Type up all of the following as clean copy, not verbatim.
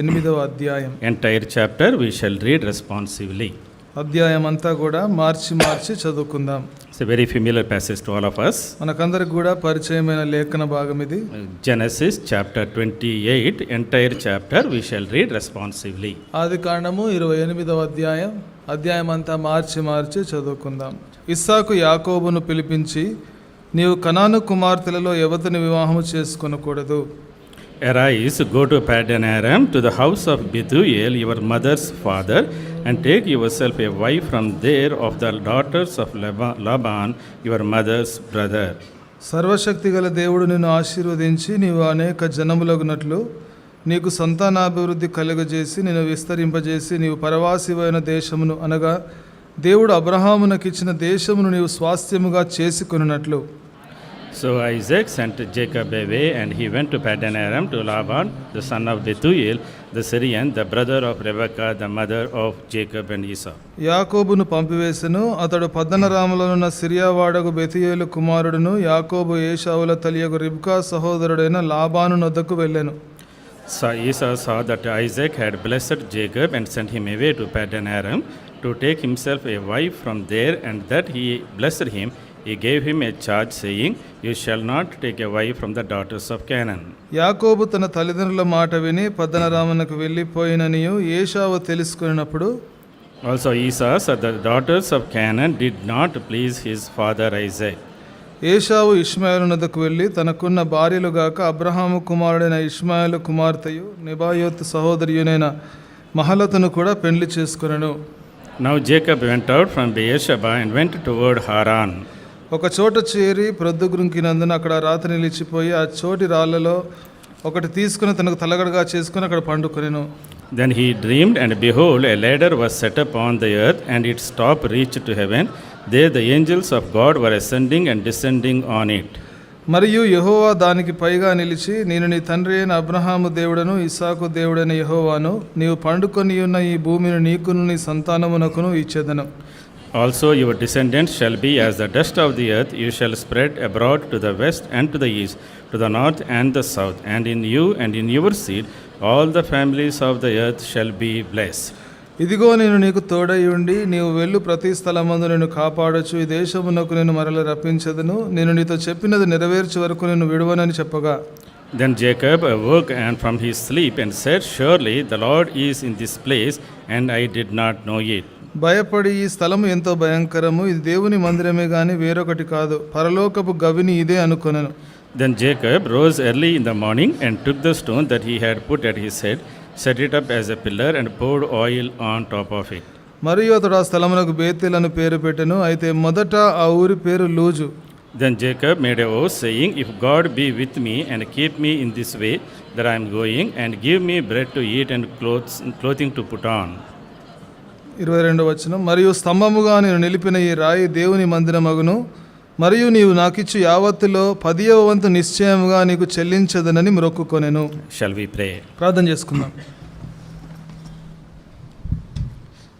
8వ అధ్యాయం. Entire chapter we shall read responsively. అధ్యాయం అంతా కూడా మార్చి చదువుకుందాం. It's a very familiar passage to all of us. మనకందరికి కూడా పరిచయమైన లేఖన భాగం ఇది. Genesis chapter 28, entire chapter we shall read responsively. ఆదికాండము 28వ అధ్యాయం అంతా మార్చి చదువుకుందాం. ఇస్సాకు యాకోబును పిలిపించి, నీవు కనాను కుమార్తెలలో ఎవరిని వివాహము చేసుకొనకూడదు. Arise, go to Paddan Aram, to the house of Bethuel, your mother's father, and take yourself a wife from there of the daughters of Laban, your mother's brother. సర్వశక్తి గల దేవుడు నిన్ను ఆశీర్వదించి నీవు అనేక జనములగునట్లు నీకు సంతానాభివృద్ధి కలుగజేసి నిన్ను విస్తరింపజేసి నీవు పరవాసివైన దేశమును అనగా దేవుడు అబ్రహామునకిచ్చిన దేశమును నీవు స్వాస్థ్యముగా చేసుకొనున్నట్లు. So Isaac sent Jacob away, and he went to Paddan Aram to Laban, the son of Bethuel, the Syrian, the brother of Rebekah, the mother of Jacob and Esau. యాకోబును పంపివేసెను. అతడు పద్దనరాములోనున్న సిరియావాడగు బెతుయేలు కుమారుడును యాకోబు ఏశావుల తల్లియగు రిబ్కా సహోదరుడైన లాబాను నొద్దకు వెళ్ళెను. So Esau saw that Isaac had blessed Jacob and sent him away to Paddan Aram to take himself a wife from there, and that he blessed him. He gave him a charge, saying, You shall not take a wife from the daughters of Canaan. యాకోబు తన తల్లిదండ్రుల మాట విని పద్దనరామునకు వెళ్ళిపోయిననియు ఏశావు తెలుసుకున్నప్పుడు, Also Esau said that the daughters of Canaan did not please his father Isaac. ఏశావు ఇష్మాయేలు నొద్దకు వెళ్ళి తనకున్న భార్యలుగాక అబ్రహాము కుమారుడైన ఇష్మాయేలు కుమార్తెయు నెబాయోతు సహోదరియునైన మహలతును కూడా పెండ్లి చేసుకొనెను. Now Jacob went out from Beersheba and went toward Haran. ఒక చోట చేరి ప్రొద్దుగుంకినందున అక్కడ రాత్రి నిలిచిపోయి ఆ చోటి రాళ్లలో ఒకటి తీసుకుని తనకు తలగడగా చేసుకుని అక్కడ పండుకొనెను. Then he dreamed, and behold, a ladder was set up on the earth, and its top reached to heaven. There the angels of God were ascending and descending on it. మరియు యెహోవా దానికి పైగా నిలిచి, నేను నీ తండ్రి అయిన అబ్రహాము దేవుడను ఇస్సాకు దేవుడైన యెహోవాను, నీవు పండుకొని ఉన్న ఈ భూమిని నీకును నీ సంతానమునకును ఇచ్చెదను. Also your descendants shall be as the dust of the earth. You shall spread abroad to the west and to the east, to the north and the south. And in you and in your seed all the families of the earth shall be blessed. ఇదిగో నేను నీకు తోడై ఉండి నీవు వెళ్ళు ప్రతి స్థలమందు నేను కాపాడొచ్చు, ఈ దేశమునకు నేను మరల రప్పించదును, నేను నీతో చెప్పినది నెరవేర్చే వరకు నేను విడువనని చెప్పగా. Then Jacob awoke and from his sleep and said, Surely the Lord is in this place, and I did not know it. భయపడి, ఈ స్థలము ఎంతో భయంకరము, ఇది దేవుని మందిరమే గాని వేరొకటి కాదు, పరలోకపు గవిని ఇదే అనుకొనెను. Then Jacob rose early in the morning and took the stone that he had put at his head, set it up as a pillar, and poured oil on top of it. మరియు అతడు ఆ స్థలమునకు బేతేల్ అని పేరు పెట్టెను. అయితే మొదట ఆ ఊరి పేరు loose. Then Jacob made a oath, saying, If God be with me and keep me in this way that I am going, and give me bread to eat and clothing to put on. 22వ వచనం, మరియు స్తంభముగా నేను నిలిపిన ఈ రాయి దేవుని మందిరమగును, మరియు నీవు నాకిచ్చు యావత్తులో 10వ వంతు నిశ్చయముగా నీకు చెల్లించదనని మొక్కుకొనెను. Shall we pray? ప్రార్థన చేసుకుందాం.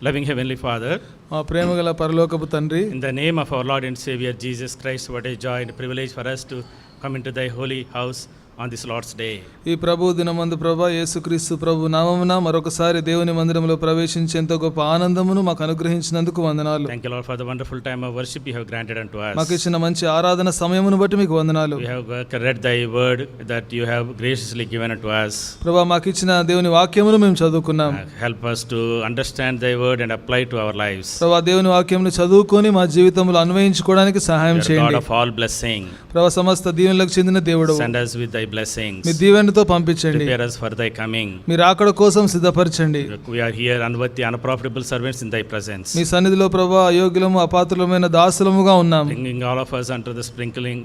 Loving Heavenly Father, మా ప్రేమగల పరలోకపు తండ్రి, in the name of our Lord and Savior Jesus Christ, what a joy and privilege for us to come into thy holy house on this Lord's day. ఈ ప్రభు దినమందు ప్రభా యేసుక్రీస్తు ప్రభు నామమున మరొకసారి దేవుని మందిరంలో ప్రవేశించేంత గొప్ప ఆనందమును మాకు అనుగ్రహించినందుకు వందనాలు. Thank you Lord for the wonderful time of worship you have granted unto us. మాకు ఇచ్చిన మంచి ఆరాధన సమయమును బట్టి మీకు వందనాలు. We have read thy word that you have graciously given unto us. ప్రభా మాకు ఇచ్చిన దేవుని వాక్యమును మేము చదువుకున్నాం. Help us to understand thy word and apply to our lives. ప్రభా దేవుని వాక్యమును చదువుకొని మా జీవితంలో అన్వయించుకోవడానికి సహాయం చేయండి. God of all blessing. ప్రభా సమస్త దీవెనలకు చెందిన దేవుడు, send us with thy blessings. మీ దీవెనతో పంపించండి. Prepare us for thy coming. మీరు అక్కడ కోసం సిద్ధపరచండి. We are here unworthy, unprofitable servants in thy presence. మీ సన్నిధిలో ప్రభా అయోగ్యులము అపాత్రులమైన దాసులముగా ఉన్నాం. Bringing all of us unto the sprinkling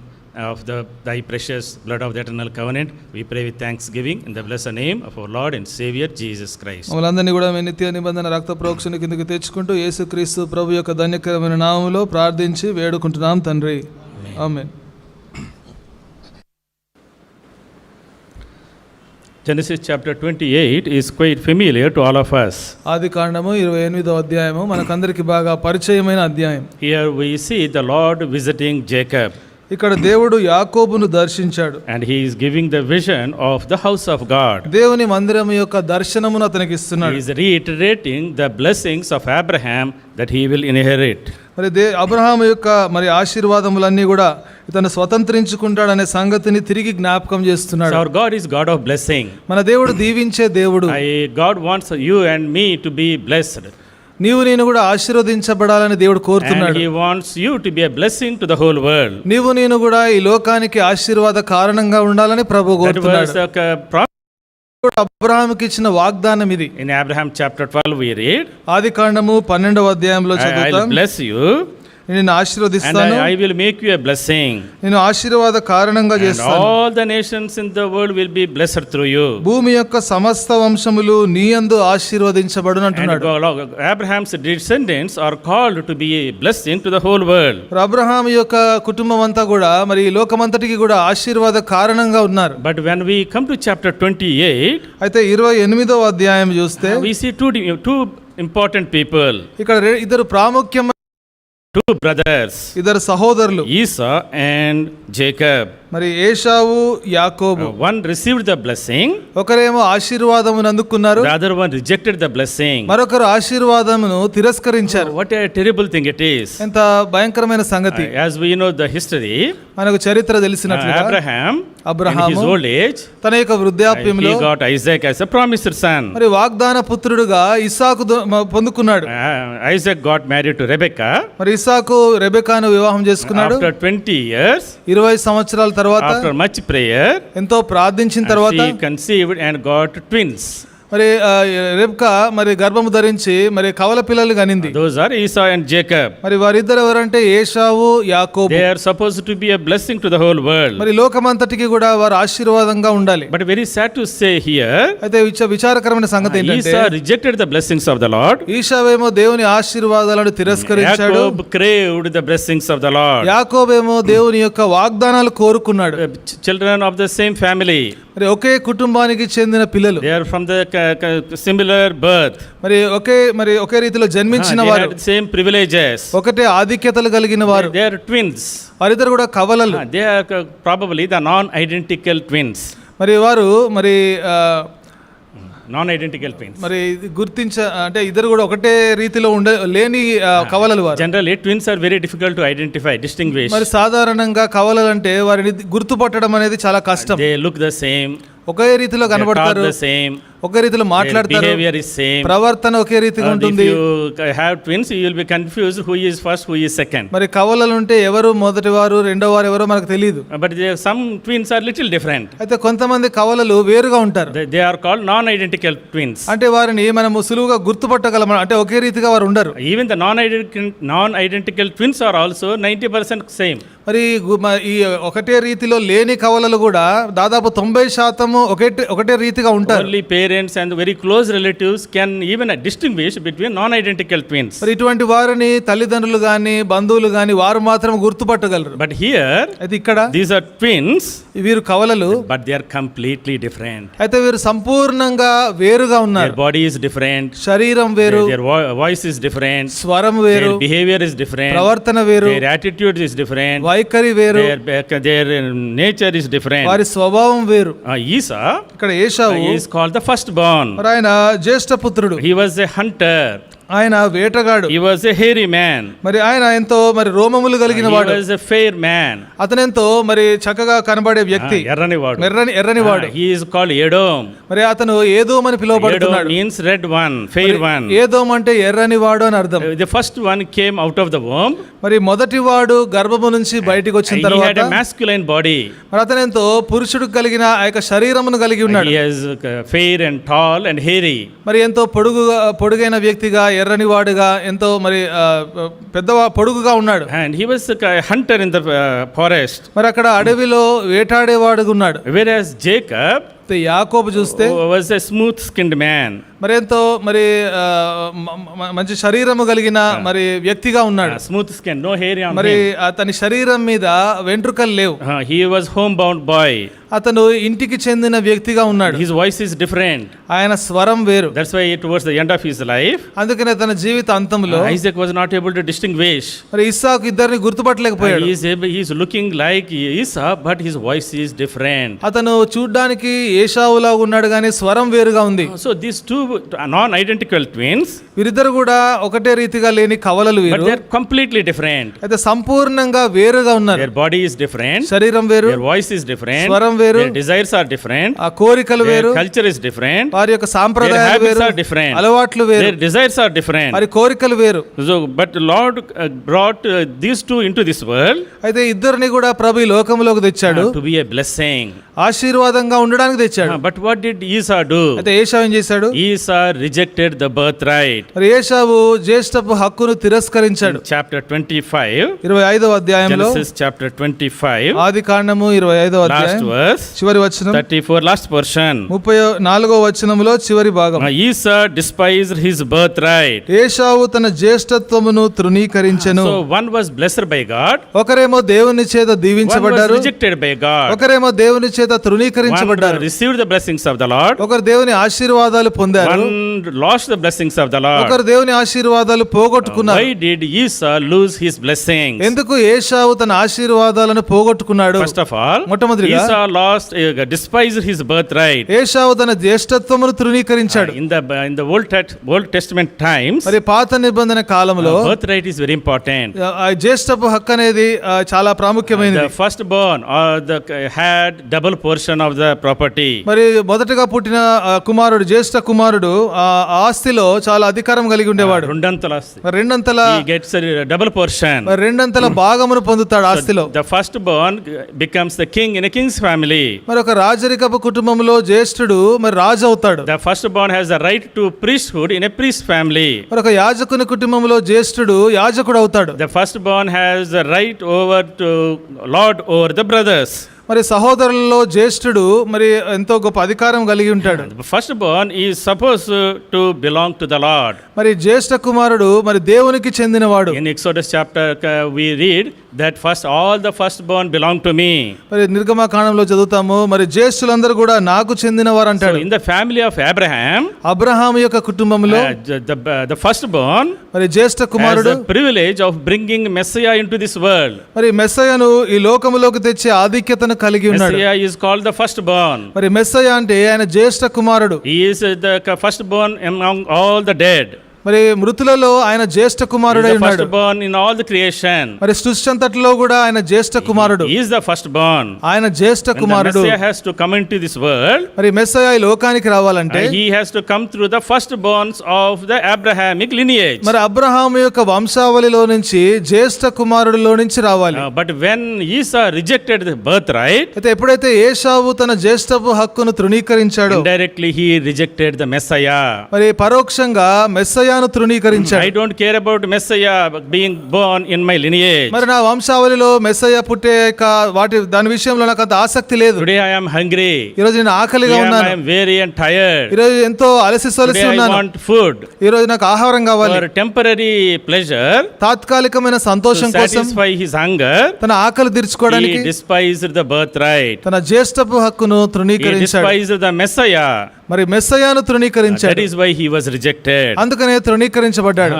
of thy precious blood of the eternal covenant, we pray with thanksgiving in the blessed name of our Lord and Savior Jesus Christ. మమ్మల్ని కూడా మీ నిత్య నిబంధన రక్త ప్రోక్షణ కిందకి తెచ్చుకుంటూ యేసుక్రీస్తు ప్రభు యొక్క ధన్యకరమైన నామములో ప్రార్థించి వేడుకుంటున్నాం తండ్రి. ఆమేన్. Genesis chapter 28 is quite familiar to all of us. ఆదికాండము 28వ అధ్యాయము మనకందరికి బాగా పరిచయమైన అధ్యాయం. Here we see the Lord visiting Jacob. ఇక్కడ దేవుడు యాకోబును దర్శించాడు. and he is giving the vision of the house of God. దేవుని మందిరం యొక్క దర్శనమును అతనికి He ఇస్తున్నాడు. is reiterating the blessings of Abraham that he will inherit. మరి అబ్రహాము యొక్క మరి ఆశీర్వాదములన్నీ కూడా ఇతను స్వతంత్రించుకుంటాడనే సంగతిని తిరిగి జ్ఞాపకం So చేస్తున్నాడు. our God is God of blessing. మన దేవుడు దీవించే దేవుడు. God wants you and me to be blessed. నీవు నేను కూడా ఆశీర్వదించబడాలని దేవుడు And కోరుతున్నాడు. he wants you to be a blessing to the whole world. నీవు నేను కూడా ఈ లోకానికి ఆశీర్వాద కారణంగా ఉండాలని ప్రభు That was కోరుతున్నాడు. the promise. అబ్రహాముకి ఇచ్చిన వాగ్దానం ఇది. In Abraham chapter 12 we read, ఆదికాండము 12వ అధ్యాయంలో I will చదువుతాం. bless you నేను and ఆశీర్వదిస్తాను, I will make you a blessing. నేను ఆశీర్వాద కారణంగా And చేస్తాను. all the nations in the world will be blessed through you. భూమి యొక్క సమస్త వంశములు నీ యందు ఆశీర్వదించబడును And అంటున్నాడు. Abraham's descendants are called to be a blessing to the whole world. Abraham యొక్క కుటుంబం అంతా కూడా మరి ఈ లోకమంతటికి కూడా ఆశీర్వాద కారణంగా ఉన్నారు. But when we come to chapter 28, అయితే 28వ అధ్యాయం చూస్తే we see two important people, ఇక్కడ ఇద్దరు ప్రాముఖ్యమైన two brothers, ఇద్దరు సహోదరులు, Esau and Jacob. మరి ఏశావు యాకోబు. One received the blessing, ఒకరేమో ఆశీర్వాదమును అందుకున్నారు, the other one rejected the blessing. మరొకరు ఆశీర్వాదమును తిరస్కరించారు. What a terrible thing it is. ఎంత భయంకరమైన సంగతి. As we know the history, మనకు చరిత్ర తెలిసినట్లుగా Abraham in Abraham his old age, తన యొక్క వృద్ధాప్యంలో he got Isaac as a promised son. మరి వాగ్దాన పుత్రుడుగా ఇస్సాకు పొందుకున్నాడు. Isaac got married to Rebekah. మరి ఇస్సాకు రెబెకాను వివాహం చేసుకున్నాడు. After 20 years, 20 సంవత్సరాల తర్వాత after much prayer, ఎంతో ప్రార్థించిన తర్వాత she conceived and got twins. మరి రెబ్కా మరి గర్భము ధరించి మరి కవల పిల్లలు కనింది. Those are Esau and Jacob. మరి వారిద్దరు ఎవరంటే ఏశావు యాకోబు. They are supposed to be a blessing to the whole world. మరి లోకమంతటికి కూడా వారు ఆశీర్వాదంగా ఉండాలి. But very sad to say here, అయితే విచారకరమైన సంగతి ఏంటంటే Esau rejected the blessings of the Lord. ఈశావేమో దేవుని ఆశీర్వాదాలను తిరస్కరించాడు. Jacob craved the blessings of the Lord. యాకోబేమో దేవుని యొక్క వాగ్దానాలు కోరుకున్నాడు. Children of the same family. మరి ఒకే కుటుంబానికి చెందిన పిల్లలు, They are from the similar birth. మరి ఒకే రీతిలో జన్మించిన They వారు, had same privileges. ఒకటే ఆధిక్యతలు కలిగిన వారు. They are twins. వారిద్దరు కూడా కవలలు. They are probably the non-identical twins. మరి వారు మరి Non-identical twins. మరి అంటే ఇద్దరు కూడా ఒకటే రీతిలో లేని కవలలు వారు. Generally, twins are very difficult to identify, distinguish. మరి సాధారణంగా కవలలు అంటే వారిని గుర్తుపట్టడం అనేది చాలా కష్టం. They look the same. ఒకే రీతిలో They talk కనబడతారు, the same. ఒకే రీతిలో Their మాట్లాడతారు, behavior is same. ప్రవర్తన ఒకే రీతిగా If ఉంటుంది. you have twins, you will be confused who is first, who is second. మరి కవలలు ఉంటే ఎవరు మొదటి వారు రెండో వారు ఎవరో మనకు తెలియదు. But some twins are little different. అయితే కొంతమంది కవలలు వేరుగా ఉంటారు. They are called non-identical twins. అంటే వారిని మనము సులువుగా గుర్తుపట్టగలం. అంటే ఒకే రీతిగా వారు ఉండరు. Even the non-identical twins are also 90% same. మరి ఈ ఒకటే రీతిలో లేని కవలలు కూడా దాదాపు 90% ఒకటే రీతిగా ఉంటారు. Only parents and very close relatives can even distinguish between non-identical twins. మరి ఇటువంటి వారిని తల్లిదండ్రులు గాని బంధువులు గాని వారు మాత్రం గుర్తుపట్టగలరు. But here, అయితే ఇక్కడ these are twins, వీరు కవలలు, but they are completely different. అయితే వీరు సంపూర్ణంగా వేరుగా Their ఉన్నారు. body is different. శరీరం వేరు, Their voice is different. స్వరం వేరు, Their behavior is different. ప్రవర్తన వేరు, Their attitude is different. వైఖరి వేరు, Their nature is different. వారి స్వభావం వేరు. Esau ఇక్కడ ఏశావు is called the firstborn. మరి ఆయన జ్యేష్ఠ పుత్రుడు. He was a hunter. ఆయన వేటగాడు. He was a hairy man. మరి ఆయన ఎంతో మరి రోమములు కలిగిన He వాడు. was a fair man. అతనెంతో మరి చక్కగా కనబడే వ్యక్తి. ఎర్రని వాడు. ఎర్రని వాడు. He is called Edom. మరి అతను ఏదోం అని పిలువబడుతున్నాడు. Edom means red one, fair one. ఏదోం అంటే ఎర్రని వాడు అని అర్థం. The first one came out of the womb. మరి మొదటి వాడు గర్భము నుంచి బయటికి వచ్చిన He had తర్వాత a masculine body. మరి అతనెంతో పురుషుడు కలిగిన ఆ యొక్క శరీరమును కలిగి ఉన్నాడు. He is fair and tall and hairy. మరి ఎంతో పొడుగైన వ్యక్తిగా, ఎర్రని వాడుగా, ఎంతో మరి పొడుగుగా ఉన్నాడు. And he was a hunter in the forest. మరి అక్కడ అడవిలో వేటాడేవాడుగా ఉన్నాడు. Whereas Jacob యాకోబు చూస్తే was a smooth-skinned man. మరి ఎంతో మరి మంచి శరీరము కలిగిన మరి వ్యక్తిగా ఉన్నాడు. Smooth skin, no hair on మరి him. అతని శరీరం మీద వెంట్రుకలు లేవు. He was homebound boy. అతను ఇంటికి చెందిన వ్యక్తిగా ఉన్నాడు. His voice is different. ఆయన స్వరం వేరు. That's why towards the end of his life, అందుకనే తన జీవిత అంతంలో Isaac was not able to distinguish. మరి ఇస్సాకు ఇద్దరిని గుర్తుపట్టలేకపోయాడు. He is looking like Esau, but his voice is different. అతను చూడ్డానికి ఏశావులా ఉన్నాడు కానీ స్వరం వేరుగా ఉంది. So these two non-identical twins, వీరిద్దరు కూడా ఒకటే రీతిగా లేని కవలలు but వీరు. they are completely different. అయితే సంపూర్ణంగా వేరుగా ఉన్నారు. Their body is different. శరీరం వేరు, Their voice is different. స్వరం వేరు, Their desires are different. ఆ కోరికలు Their వేరు, culture is different. వారి యొక్క Their సాంప్రదాయాలు habits వేరు, are different. అలవాట్లు వేరు, Their desires are different. వారి కోరికలు వేరు. So, but Lord brought these two into this world అయితే ఇద్దరిని కూడా ప్రభు ఈ లోకంలోకి తెచ్చాడు, to be a blessing. ఆశీర్వాదంగా ఉండడానికి తెచ్చాడు. But what did Esau do? అయితే ఏశావు ఏం చేశాడు? Esau rejected the birthright. మరి ఏశావు జ్యేష్ఠపు హక్కును తిరస్కరించాడు. Chapter 25, 25వ అధ్యాయంలో, Genesis chapter 25, ఆది కాండము 25వ last అధ్యాయం verse, చివరి వచనం, 34, last portion. 34వ వచనంలో చివరి భాగం. Esau despised his birthright. ఏశావు తన జ్యేష్ఠత్వమును తృణీకరించెను. So one was blessed by God, ఒకరేమో దేవుని చేత one was దీవించబడ్డారు, rejected by God. ఒకరేమో దేవుని చేత One తృణీకరించబడ్డారు. received the blessings of the Lord, ఒకరు దేవుని ఆశీర్వాదాలు పొందారు, one lost the blessings of the Lord. ఒకరు దేవుని ఆశీర్వాదాలు పోగొట్టుకున్నారు. Why did Esau lose his blessings? ఎందుకు ఏశావు తన ఆశీర్వాదాలను పోగొట్టుకున్నాడు? First of all, మొట్టమొదటిగా Esau despised his birthright. ఏశావు తన జ్యేష్ఠత్వమును తృణీకరించాడు. In the Old Testament times, మరి పాత నిబంధన కాలంలో birthright is very important. ఆ జ్యేష్ఠపు హక్కు అనేది చాలా ప్రాముఖ్యమైనది. The firstborn had double portion of the property. మరి మొదటగా పుట్టిన కుమారుడు, జ్యేష్ఠ కుమారుడు ఆ ఆస్తిలో చాలా అధికారం కలిగి ఉండేవాడు. రెండంతల ఆస్తి. మరి రెండంతల He gets a double portion. మరి రెండంతల భాగమును పొందుతాడు ఆస్తిలో. The firstborn becomes the king in a king's family. మరి ఒక రాజరికపు కుటుంబంలో జ్యేష్ఠుడు మరి రాజు అవుతాడు. The firstborn has the right to priesthood in a priest family. మరి ఒక యాజకుని కుటుంబంలో జ్యేష్ఠుడు యాజకుడు అవుతాడు. The firstborn has the right over to lord over the brothers. మరి సహోదరులలో జ్యేష్ఠుడు మరి ఎంతో గొప్ప అధికారం కలిగి ఉంటాడు. The firstborn is supposed to belong to the Lord. మరి జ్యేష్ఠ కుమారుడు మరి దేవునికి చెందినవాడు. In Exodus chapter we read that all the firstborn belong to me. మరి నిర్గమకాండంలో చదువుతాము, మరి జ్యేష్ఠులందరూ కూడా నాకు చెందినవారు అంటాడు. So in the family of Abraham, Abraham యొక్క కుటుంబంలో the firstborn మరి జ్యేష్ఠ has కుమారుడు the privilege of bringing Messiah into this world. మరి మెస్సయను ఈ లోకములోకి తెచ్చే ఆధిక్యతను కలిగి ఉన్నాడు. Messiah is called the firstborn. మరి మెస్సయ అంటే ఆయన జ్యేష్ఠ కుమారుడు. He is the firstborn among all the dead. మరి మృతులలో ఆయన జ్యేష్ఠ కుమారుడై He is the ఉన్నాడు. firstborn in all the creation. మరి సృష్టి అంతటిలో కూడా ఆయన జ్యేష్ఠ కుమారుడు. He is the firstborn. ఆయన జ్యేష్ఠ When the కుమారుడు. Messiah has to come into this world, మరి మెస్సయ ఈ లోకానికి రావాలంటే he has to come through the firstborns of the Abrahamic lineage. మరి అబ్రహాము యొక్క వంశావళిలో నుంచి జ్యేష్ఠ కుమారుడిలో నుంచి రావాలి. But when Esau rejected the birthright, అయితే ఎప్పుడైతే ఏశావు తన జ్యేష్ఠపు హక్కును తృణీకరించాడో, indirectly he rejected the Messiah. మరి పరోక్షంగా మెస్సయాను తృణీకరించాడు. I don't care about Messiah being born in my lineage. మరి నా వంశావళిలో మెస్సయ పుట్టే దాని విషయంలో నాకు అంత ఆసక్తి లేదు. Today I am hungry. ఈ రోజు నేను ఆకలిగా Today ఉన్నాను. I am weary and tired. ఈ రోజు ఎంతో అలసి సొలసి Today I ఉన్నాను. want food. ఈ రోజు నాకు ఆహారం కావాలి. For temporary pleasure, తాత్కాలికమైన to సంతోషం కోసం, satisfy his hunger, తన ఆకలి తీర్చుకోవడానికి he despised the birthright. తన జ్యేష్ఠపు హక్కును He తృణీకరించాడు. despised the Messiah. మరి మెస్సయాను That తృణీకరించాడు. is why he was rejected. అందుకనే తృణీకరించబడ్డాడు.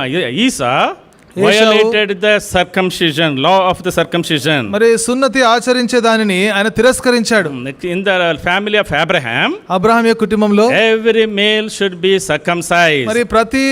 Esau violated the circumcision, law of the circumcision. మరి సున్నతి ఆచరించే దానిని ఆయన తిరస్కరించాడు. In the family of Abraham, Abraham యొక్క కుటుంబంలో every male should be circumcised. మరి ప్రతి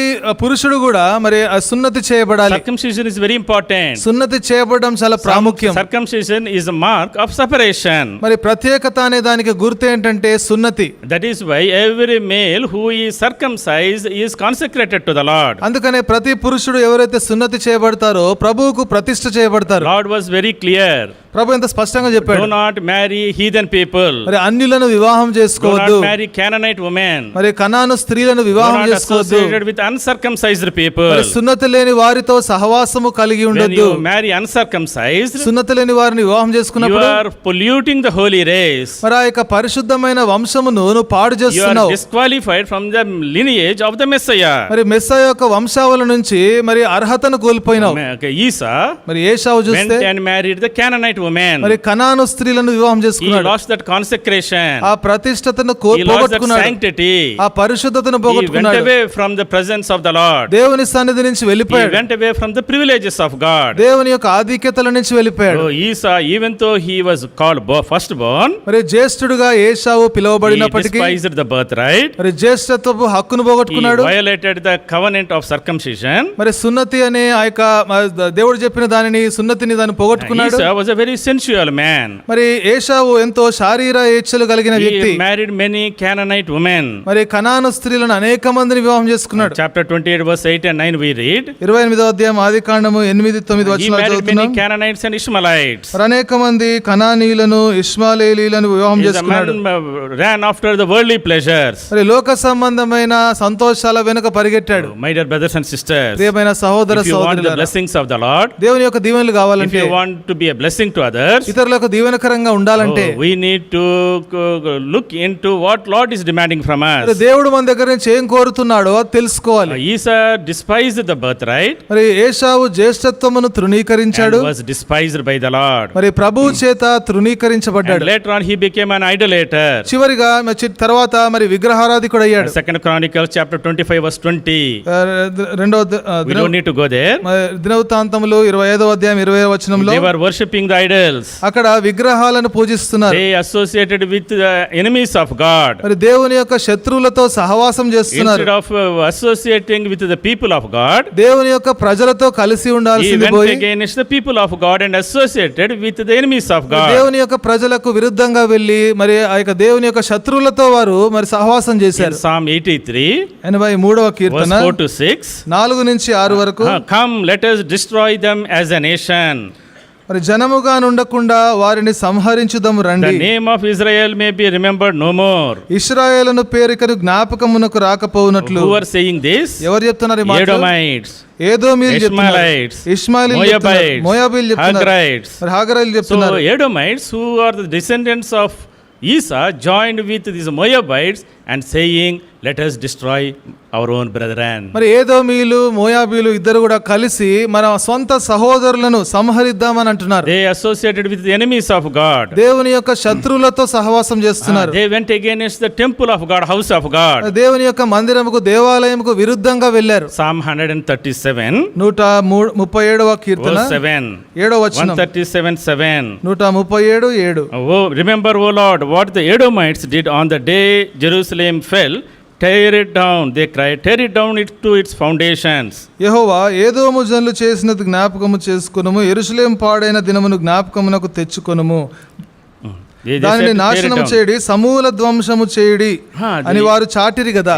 పురుషుడు కూడా మరి ఆ సున్నతి చేయబడాలి. Circumcision is very important. సున్నతి చేయబడడం చాలా ప్రాముఖ్యం. Circumcision is a mark of separation. మరి ప్రత్యేకత అనే దానికి గుర్తు ఏంటంటే సున్నతి. That is why every male who is circumcised is consecrated to the Lord. అందుకనే ప్రతి పురుషుడు ఎవరైతే సున్నతి చేయబడతారో ప్రభువుకు ప్రతిష్ఠ చేయబడతారు. Lord was very clear. ప్రభు ఎంత స్పష్టంగా Do చెప్పాడు. not marry heathen people. మరి అన్యులను వివాహం Do చేసుకోవద్దు. not marry Canaanite women. మరి కనాను స్త్రీలను Do వివాహం not చేసుకోవద్దు. associate with uncircumcised people. మరి సున్నతి లేని వారితో సహవాసము కలిగి When ఉండొద్దు. you marry uncircumcised, సున్నతి లేని వారిని వివాహం you చేసుకున్నప్పుడు are polluting the holy race. మరి ఆ యొక్క పరిశుద్ధమైన వంశమును నువ్వు పాడు You are చేస్తున్నావు. disqualified from the lineage of the Messiah. మరి మెస్సయ యొక్క వంశావళి నుంచి మరి అర్హతను కోల్పోయినావు. Okay, Esau మరి ఏశావు went చూస్తే and married the Canaanite woman. మరి కనాను స్త్రీలను వివాహం He చేసుకున్నాడు. lost that consecration. ఆ ప్రతిష్టతను He lost that పోగొట్టుకున్నాడు. sanctity. ఆ పరిశుద్ధతను He went పోగొట్టుకున్నాడు. away from the presence of the Lord. దేవుని సన్నిధి నుంచి He వెళ్ళిపోయాడు. went away from the privileges of God. దేవుని యొక్క ఆధిక్యతల నుంచి వెళ్ళిపోయాడు. So Esau, even though he was called firstborn, మరి జ్యేష్ఠుడుగా ఏశావు he పిలువబడినప్పటికీ despised the birthright. మరి జ్యేష్ఠత్వపు హక్కును He పోగొట్టుకున్నాడు. violated the covenant of circumcision. మరి సున్నతి అనే ఆ యొక్క దేవుడు చెప్పిన దానిని సున్నతిని దాన్ని పోగొట్టుకున్నాడు. Esau was a very sensual man. మరి ఏశావు ఎంతో శారీర ఇచ్చలు కలిగిన వ్యక్తి. He married many Canaanite women. మరి కనాను స్త్రీలను అనేక మందిని వివాహం చేసుకున్నాడు. Chapter 28 verse 8 and 9 we read. 28వ అధ్యాయం ఆదికాండము 8-9 He వచనాలు married చదువుతున్నాం. many Canaanites and Ishmaelites. మరి అనేక మంది కనానీయులను ఇష్మాయేలీయులను వివాహం He is a చేసుకున్నాడు. man ran after the worldly pleasures. మరి లోక సంబంధమైన సంతోషాల వెనుక పరిగెట్టాడు. My dear brothers and sisters, ప్రియమైన సహోదర if you want the సహోదరులారా, blessings of the Lord, దేవుని యొక్క దీవెనలు if కావాలంటే, you want to be a blessing to others, ఇతరులకు దీవెనకరంగా ఉండాలంటే we need to look into what Lord is demanding from మరి us. దేవుడు మన దగ్గర నుంచి ఏం కోరుతున్నాడో అది తెలుసుకోవాలి. Esau despised the birthright మరి ఏశావు జ్యేష్ఠత్వమును and తృణీకరించాడు. was despised by the Lord. మరి ప్రభువు చేత And తృణీకరించబడ్డాడు. later on he became an idolater. చివరిగా తర్వాత మరి విగ్రహారాధికుడు అయ్యాడు. Second Chronicles chapter 25 verse 20. రెండవ We don't need to go there. దినవృత్తాంతములు 25వ అధ్యాయం 20వ వచనంలో They were worshipping the idols. అక్కడ విగ్రహాలను పూజిస్తున్నారు. They associated with the enemies of God. మరి దేవుని యొక్క శత్రువులతో సహవాసం చేస్తున్నారు. Instead of associating with the people of God, దేవుని యొక్క ప్రజలతో కలిసి he ఉండాల్సింది went పోయి against the people of God and associated with the enemies of God. దేవుని యొక్క ప్రజలకు విరుద్ధంగా వెళ్ళి మరి ఆ యొక్క దేవుని యొక్క శత్రువులతో వారు మరి సహవాసం In చేశారు. Psalm 83 83వ verse కీర్తన 4 to 6, 4-6 వరకు come let us destroy them as a nation. మరి జనముగా నుండకుండా వారిని సంహరించుదము The రండి. name of Israel may be remembered no more. ఇశ్రాయేలును పేరికను జ్ఞాపకమునకు రాకపోవునట్లు. Who are saying this? ఎవరు చెప్తున్నారు ఈ మాట? Edomites, ఏదోమీయులు చెప్తున్నారు. Ishmaelites, ఇష్మాయేలీయులు చెప్తున్నారు. Moabites, మోయాబీయులు చెప్తున్నారు. Hagrites. మరి హాగరాయిలు So చెప్తున్నారు. Edomites, who are the descendants of Esau, joined with these Moabites and saying, let us destroy our own brethren. మరి ఏదోమీయులు మోయాబీయులు ఇద్దరు కూడా కలిసి మన సొంత సహోదరులను సంహరిద్దామని అంటున్నారు. They associated with the enemies of God. దేవుని యొక్క శత్రువులతో సహవాసం చేస్తున్నారు. They went against the temple of God, house of God. దేవుని యొక్క మందిరముకు దేవాలయముకు విరుద్ధంగా వెళ్ళారు. Psalm 137 137వ కీర్తన verse 7. 7వ వచనం. 137:7. 137:7. Oh, remember, O Lord, what the Edomites did on the day Jerusalem fell. Tear it down, they cried, tear it down to its foundations. యెహోవా ఏదోము జనులు చేసినది జ్ఞాపకము చేసుకొనుము, యెరూషలేము పాడైన దినమును జ్ఞాపకమునకు తెచ్చుకొనుము. They దానిని said, tear it నాశనము down. చేయడి, సమూల ధ్వంసము చేయడి అని వారు చాటిరి కదా.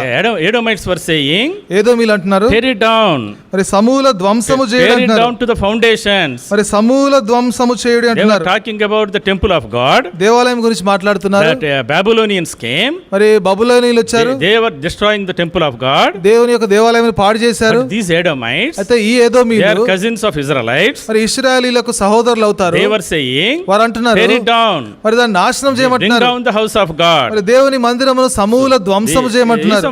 Edomites were saying, ఏదోమీయులు అంటున్నారు tear it down. మరి సమూల ధ్వంసము చేయడి Tear it అంటున్నారు. down to the foundations. మరి సమూల ధ్వంసము చేయడి They were అంటున్నారు. talking about the temple of God. దేవాలయం గురించి మాట్లాడుతున్నారు. That Babylonians came. మరి బబులోనీయులు వచ్చారు. They were destroying the temple of God. దేవుని యొక్క దేవాలయం పాడు చేశారు. But these Edomites, అయితే ఈ they ఏదోమీయులు are cousins of Israelites. మరి ఇశ్రాయేలీయులకు సహోదరులు అవుతారు. They were saying, వారు అంటున్నారు tear it down. మరి దాన్ని నాశనం Bring చేయమంటున్నారు. down the house of God. మరి దేవుని మందిరమును సమూల ధ్వంసము చేయమంటున్నారు.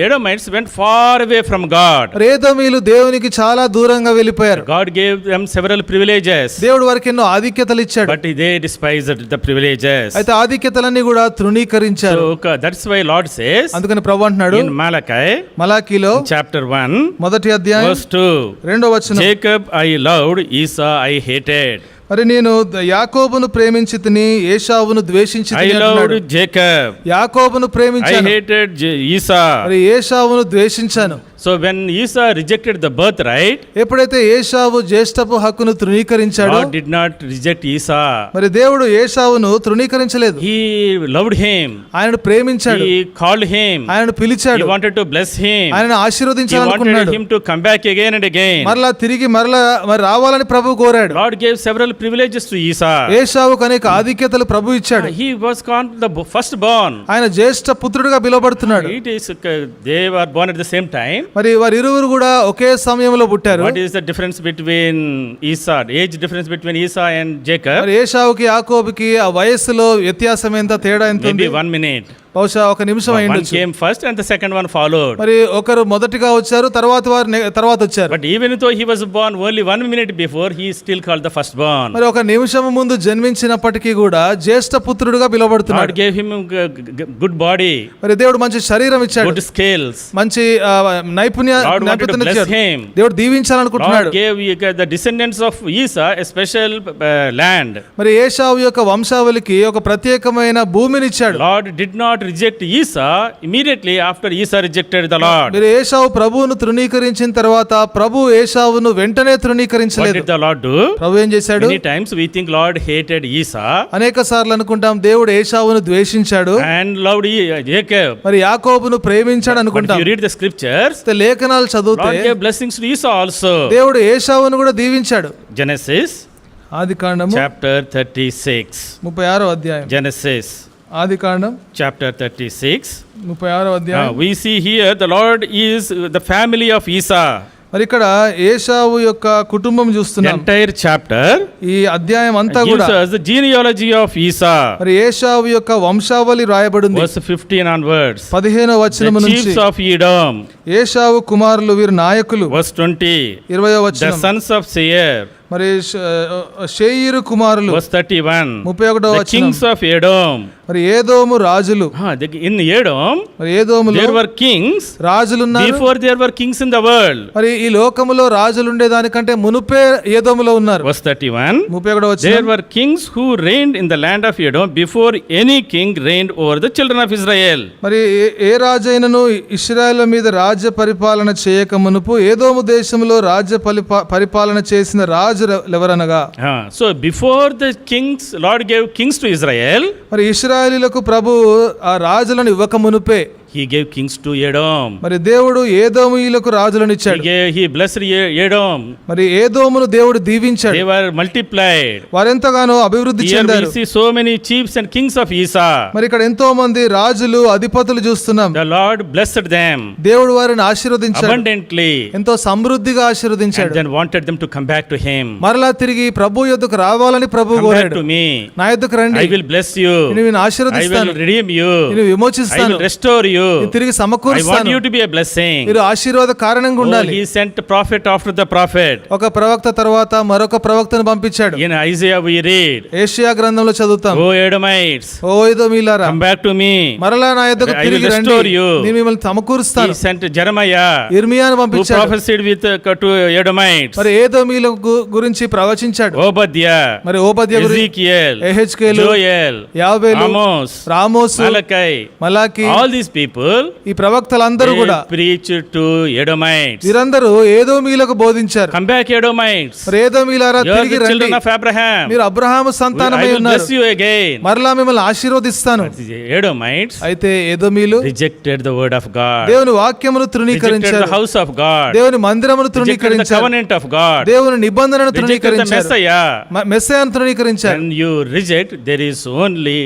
Edomites went far away from God. మరి ఏదోమీయులు దేవునికి చాలా దూరంగా వెళ్ళిపోయారు. God gave them several privileges, దేవుడు వారికి ఎన్నో ఆధిక్యతలు ఇచ్చాడు. but they despised the privileges. అయితే ఆధిక్యతలన్నీ కూడా తృణీకరించారు. So that's why Lord says అందుకని ప్రభు అంటున్నాడు in Malachi మలాకీలో chapter 1 మొదటి అధ్యాయం verse 2, 2వ వచనం. Jacob I loved, Esau I hated. మరి నేను యాకోబును ప్రేమించి తిని ఏశావును ద్వేషించి I loved Jacob, యాకోబును I ప్రేమించాను, hated Esau. మరి ఏశావును ద్వేషించాను. So when Esau rejected the birthright, ఎప్పుడైతే ఏశావు జ్యేష్ఠపు హక్కును తృణీకరించాడో, God did not reject Esau. మరి దేవుడు ఏశావును తృణీకరించలేదు. He loved him. ఆయనను ప్రేమించాడు, He called him. ఆయనను పిలిచాడు, He wanted to bless him. ఆయనను He wanted ఆశీర్వదించాలనుకున్నాడు. him to come back again and again. మరలా తిరిగి మరి రావాలని ప్రభు కోరాడు. God gave several privileges to Esau. ఏశావుకు అనేక ఆధిక్యతలు ప్రభు ఇచ్చాడు. He was called the firstborn. ఆయన జ్యేష్ఠ పుత్రుడిగా పిలువబడుతున్నాడు. It is they were born at the same time. మరి వారు ఇరువురు కూడా ఒకే సమయంలో పుట్టారు. What is the difference between Esau? Age difference between Esau and Jacob? మరి ఏశావుకి యాకోబుకి ఆ వయస్సులో వ్యత్యాసం ఎంత, తేడా ఎంత ఉంది? Maybe 1 minute. బహుశా ఒక నిమిషం One అయ్యుండొచ్చు. came first and the second one followed. మరి ఒకరు మొదటిగా వచ్చారు, తర్వాత తర్వాత వచ్చారు. But even though he was born only 1 minute before, he is still called the firstborn. మరి ఒక నిమిషం ముందు జన్మించినప్పటికీ కూడా జ్యేష్ఠ పుత్రుడుగా God పిలువబడుతున్నాడు. gave him a good body, మరి దేవుడు మంచి శరీరం ఇచ్చాడు, good skills. మంచి God wanted to bless నైపుణ్యతనిచ్చాడు. him. దేవుడు దీవించాలనుకుంటున్నాడు. God gave the descendants of Esau a special land. మరి ఏశావు యొక్క వంశావళికి ఒక ప్రత్యేకమైన భూమిని ఇచ్చాడు. Lord did not reject Esau immediately after Esau rejected the Lord. మీరు ఏశావు ప్రభువును తృణీకరించిన తర్వాత ప్రభు ఏశావును వెంటనే What తృణీకరించలేదు. did the Lord do? ప్రభు ఏం చేశాడు? Many times we think Lord hated Esau అనేక సార్లు అనుకుంటాం దేవుడు ఏశావును ద్వేషించాడు, and loved Jacob. మరి యాకోబును ప్రేమించాడు But if అనుకుంటాం. you read the scriptures, అయితే లేఖనాలు చదివితే Lord gave blessings to Esau also. దేవుడు ఏశావును కూడా దీవించాడు. Genesis ఆదికాండము chapter 36. 36వ అధ్యాయం. Genesis ఆదికాండం chapter 36. 36వ అధ్యాయం. We see here the Lord is the family of Esau. మరి ఇక్కడ ఏశావు యొక్క కుటుంబం The చూస్తున్నాం. entire chapter ఈ అధ్యాయం అంతా gives కూడా us the genealogy of Esau. మరి ఏశావు యొక్క వంశావళి రాయబడింది. Verse 15 onwards. 15వ వచనం The నుంచి chiefs of Edom. ఏశావు కుమారులు వీరు నాయకులు. Verse 20. 20వ The వచనం. sons of Seir. మరి షేయిరు కుమారులు. Verse 31. 31వ The వచనం. kings of Edom. మరి ఏదోము రాజులు. In Edom, మరి ఏదోములో there were kings రాజులున్నారు. before there were kings in the world. మరి ఈ లోకములో రాజులు ఉండేదానికంటే మునుపే ఏదోములో ఉన్నారు. Verse 31. 31వ There వచనం. were kings who reigned in the land of Edom before any king reigned over the children of Israel. మరి ఏ రాజైనను ఇశ్రాయేలు మీద రాజ్య పరిపాలన చేయక మునుపు ఏదోము దేశంలో రాజ్య పరిపాలన చేసిన రాజు ఎవరనగా. So before the kings, Lord gave kings to Israel. మరి ఇశ్రాయేలీలకు ప్రభు ఆ రాజులను ఇవ్వక మునుపే He gave kings to Edom. మరి దేవుడు ఏదోమీయులకు రాజులను ఇచ్చాడు. He blessed Edom. మరి ఏదోమును దేవుడు దీవించాడు. They were multiplied. వారెంతగానో అభివృద్ధి Here we చెందారు. see so many chiefs and kings of Esau. మరి ఇక్కడ ఎంతో మంది రాజులు అధిపతులు చూస్తున్నాం. The Lord blessed them దేవుడు వారిని ఆశీర్వదించాడు, abundantly, ఎంతో సమృద్ధిగా and ఆశీర్వదించాడు. then wanted them to come back to Him. మరలా తిరిగి ప్రభు యొద్దకు రావాలని ప్రభు Come back కోరాడు. to me. నా యొద్దకు రండి, I will bless you. నేను నిన్ను I ఆశీర్వదిస్తాను, will redeem you. నేను I విమోచిస్తాను, will restore you. నేను తిరిగి I want సమకూరుస్తాను. you to be a blessing. మీరు ఆశీర్వాద కారణంగా Oh, ఉండాలి. He sent a prophet after the prophet. ఒక ప్రవక్త తర్వాత మరొక ప్రవక్తను పంపించాడు. In Isaiah we read, Asia గ్రంథంలో చదువుతాం, O Edomites, oh ఏదోమీయులారా come back to me. మరలా నా యొద్దకు I will తిరిగి రండి, restore you. నేను మిమ్మల్ని He సమకూరుస్తాను. sent Jeremiah, ఇర్మియాను who పంపించాడు. prophesied to Edomites. మరి ఏదోమీయుల గురించి ప్రవచించాడు. Obadiah, మరి ఓబద్య గురించి, Ezekiel, Ezekiel, Joel, యావేలు, Amos, రామోసు, Malachi. మలాకి, All these people, ఈ ప్రవక్తలందరూ కూడా they preached to Edomites. వీరందరూ ఏదోమీయులకు బోధించారు. Come back, Edomites. మరి ఏదోమీయులారా You are తిరిగి the రండి, children of Abraham. మీరు అబ్రహాము I సంతానమై will ఉన్నారు, bless you again. మరలా మిమ్మల్ని ఆశీర్వదిస్తాను. But the Edomites అయితే ఏదోమీయులు rejected the word of God, దేవుని వాక్యమును rejected తృణీకరించారు, the house of God, దేవుని మందిరమును rejected the తృణీకరించారు, covenant of God, దేవుని నిబంధనను rejected the తృణీకరించారు, Messiah. మెస్సయాను తృణీకరించారు. When you reject, there is only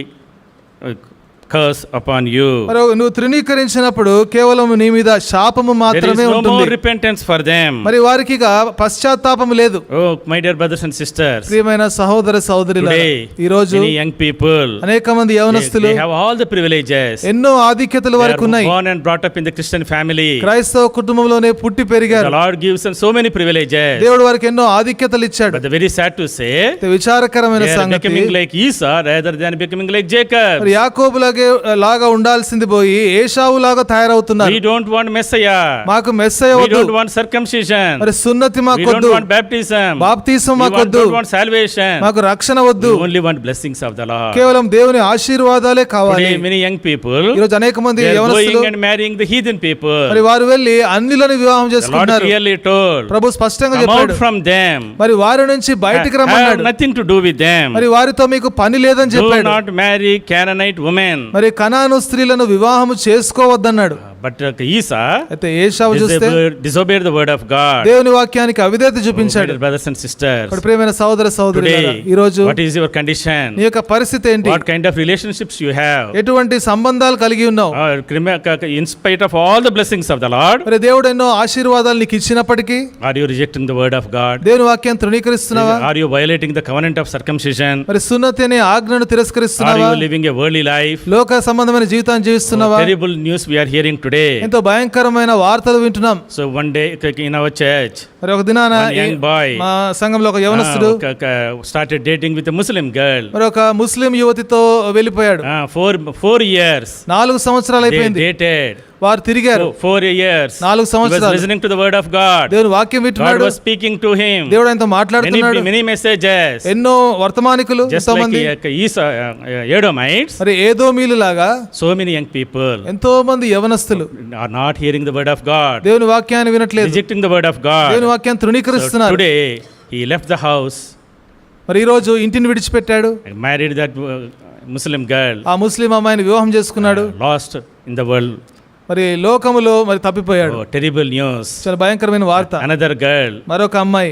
curse upon you. మరి నువ్వు తృణీకరించినప్పుడు కేవలం నీ మీద శాపము There is మాత్రమే no more ఉంటుంది. repentance for them. మరి వారికి ఇక పశ్చాత్తాపము లేదు. Oh, my dear brothers and sisters, ప్రియమైన సహోదర సహోదరులారా, today ఈ రోజు many young people, అనేక మంది యవనస్తులు they have all the privileges. ఎన్నో ఆధిక్యతలు They వారికి are ఉన్నాయి. born and brought up in the Christian family. క్రైస్తవ కుటుంబంలోనే పుట్టి The పెరిగారు. Lord gives them so many privileges. దేవుడు వారికి ఎన్నో ఆధిక్యతలు ఇచ్చాడు. But the very sad to say, అయితే విచారకరమైన they are సంగతి, becoming like Esau rather than becoming like Jacob. మరి యాకోబులాగా లాగా ఉండాల్సింది పోయి ఏశావు లాగా We తయారవుతున్నారు. don't want Messiah. మాకు మెస్సయ్య We వద్దు, don't want circumcision. మరి సున్నతి We don't మాకొద్దు, want baptism. బాప్తీసం We మాకొద్దు, don't want salvation. మాకు రక్షణ వద్దు, We only want blessings of the Lord. కేవలం దేవుని ఆశీర్వాదాలే కావాలి. Today many young people, ఈరోజు అనేక మంది they are యవనస్తులు going and marrying the heathen people. మరి వారు వెళ్ళి అన్యులను వివాహం The Lord చేసుకుంటున్నారు. clearly told, ప్రభు స్పష్టంగా come out చెప్పాడు, from them. మరి వారి నుంచి బయటికి Have రమ్మన్నాడు. nothing to do with them. మరి వారితో మీకు పని లేదని Do చెప్పాడు. not marry Canaanite women. మరి కనాను స్త్రీలను వివాహం చేసుకోవద్దన్నాడు. But Esau అయితే ఏశావు చూస్తే disobeyed the word of God. దేవుని వాక్యానికి అవిధేయత Oh, చూపించాడు. my dear brothers and sisters, ఇప్పుడు ప్రియమైన సహోదర సహోదరులారా, today, ఈ రోజు what is your condition? నీ యొక్క పరిస్థితి ఏంటి? What kind of relationships you have? ఎటువంటి సంబంధాలు కలిగి ఉన్నావు? In spite of all the blessings of the Lord, మరి దేవుడు ఎన్నో ఆశీర్వాదాలు నీకు ఇచ్చినప్పటికీ are you rejecting the word of God? దేవుని వాక్యాన్ని తృణీకరిస్తున్నావా? Are you violating the covenant of circumcision? మరి సున్నతి అనే ఆజ్ఞను Are తిరస్కరిస్తున్నావా? you living a worldly life? లోక సంబంధమైన జీవితాన్ని జీవిస్తున్నావా? Terrible news we are hearing today. ఎంతో భయంకరమైన వార్తలు వింటున్నాం. So one day in our church, మరి ఒక దినాన one young boy మా సంఘంలో ఒక యవనస్తుడు started dating with a Muslim girl. మరి ఒక ముస్లిం యువతితో వెళ్ళిపోయాడు. 4 years 4 సంవత్సరాలు they అయిపోయింది. dated. వారు తిరిగారు. 4 years 4 he was సంవత్సరాలు listening to the word of God. దేవుని వాక్యం God వింటున్నాడు. was speaking to him. దేవుడు ఆయనతో మాట్లాడుతున్నాడు. Many messages. ఎన్నో వర్తమానికులు, Just ఎంతోమంది. like Esau, Edomites, మరి ఏదోమీలు లాగా so many young people ఎంతో మంది యవనస్తులు are not hearing the word of God, దేవుని వాక్యాన్ని వినట్లేదు, rejecting the word of God. దేవుని వాక్యాన్ని So తృణీకరిస్తున్నారు. today he left the house మరి ఈ రోజు ఇంటిని విడిచిపెట్టాడు. and married that Muslim girl, ఆ ముస్లిం అమ్మాయిని వివాహం చేసుకున్నాడు. lost in the world. మరి లోకములో మరి తప్పిపోయాడు. Oh, terrible news. చాలా భయంకరమైన వార్త. Another girl మరొక అమ్మాయి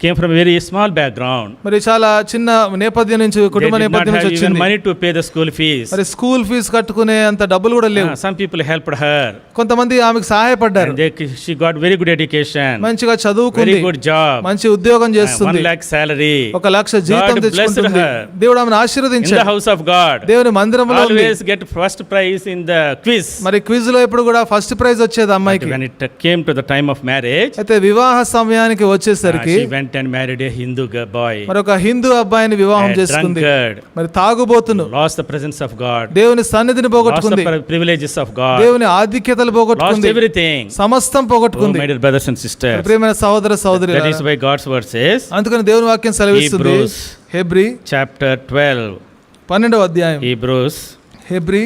came from a very small background. మరి చాలా చిన్న నేపథ్యం నుంచి, They కుటుంబ did not నేపథ్యం నుంచి have even వచ్చింది. money to pay the school fees. మరి స్కూల్ ఫీజు కట్టుకునే అంత డబ్బులు కూడా లేవు. Some people helped her కొంతమంది ఆమెకు సహాయపడ్డారు. and she got very good education, మంచిగా very చదువుకుంది, good job, మంచి ఉద్యోగం 1 చేస్తుంది, lakh salary. 1 లక్ష జీతం God blessed తెచ్చుకుంటుంది. her. దేవుడు ఆమెను In the ఆశీర్వదించాడు. house of God, దేవుని మందిరంలో ఉంది. always get first prize in the quiz. మరి క్విజ్ లో ఎప్పుడు కూడా ఫస్ట్ ప్రైజ్ వచ్చేది But అమ్మాయికి. when it came to the time of marriage, అయితే వివాహ సమయానికి వచ్చేసరికి she went and married a Hindu boy, మరి ఒక హిందూ అబ్బాయిని వివాహం a చేసుకుంది. drunkard, మరి తాగుబోతును, lost the presence of God, దేవుని సన్నిధిని lost పోగొట్టుకుంది, the privileges of God, దేవుని ఆధిక్యతలు lost పోగొట్టుకుంది, everything. సమస్తం Oh, పోగొట్టుకుంది. my dear brothers and sisters, ప్రియమైన సహోదర సహోదరి, that is why God's word says, అందుకని దేవుని వాక్యం సెలవిస్తుంది. Hebrews హెబ్రీ chapter 12, 12వ అధ్యాయం, Hebrews హెబ్రీ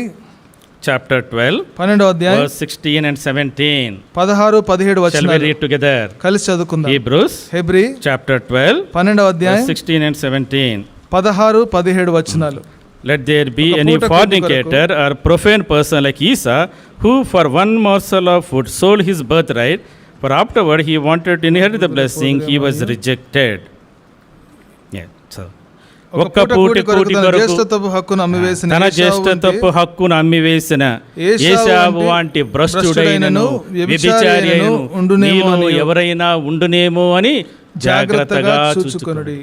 chapter 12, 12వ అధ్యాయం verse 16 and 17. 16, 17 Shall we వచనాలు read together? కలిసి చదువుకుందాం. Hebrews హెబ్రీ chapter 12, 12వ verse అధ్యాయం 16 and 17. 16, 17 వచనాలు. Let there be ఒక any పూట fornicator or profane person like Esau, who for one morsel of food sold his birthright, for afterward he wanted to inherit the blessing, he was rejected. Yeah, so. ఒక్క పూట కూటి కొరకు జ్యేష్ఠత్వపు హక్కును అమ్మివేసిన తన ఏశావు జ్యేష్ఠత్వపు హక్కును అమ్మివేసిన ఏశావు ఏశావు వంటి వంటి భ్రష్టుడైనను వ్యభిచారి వ్యభిచారి అయినను ఉండునేమో నీలో అని ఎవరైనా ఉండునేమో అని జాగ్రత్తగా చూచుకొనుడి. చూచుకొనుడి.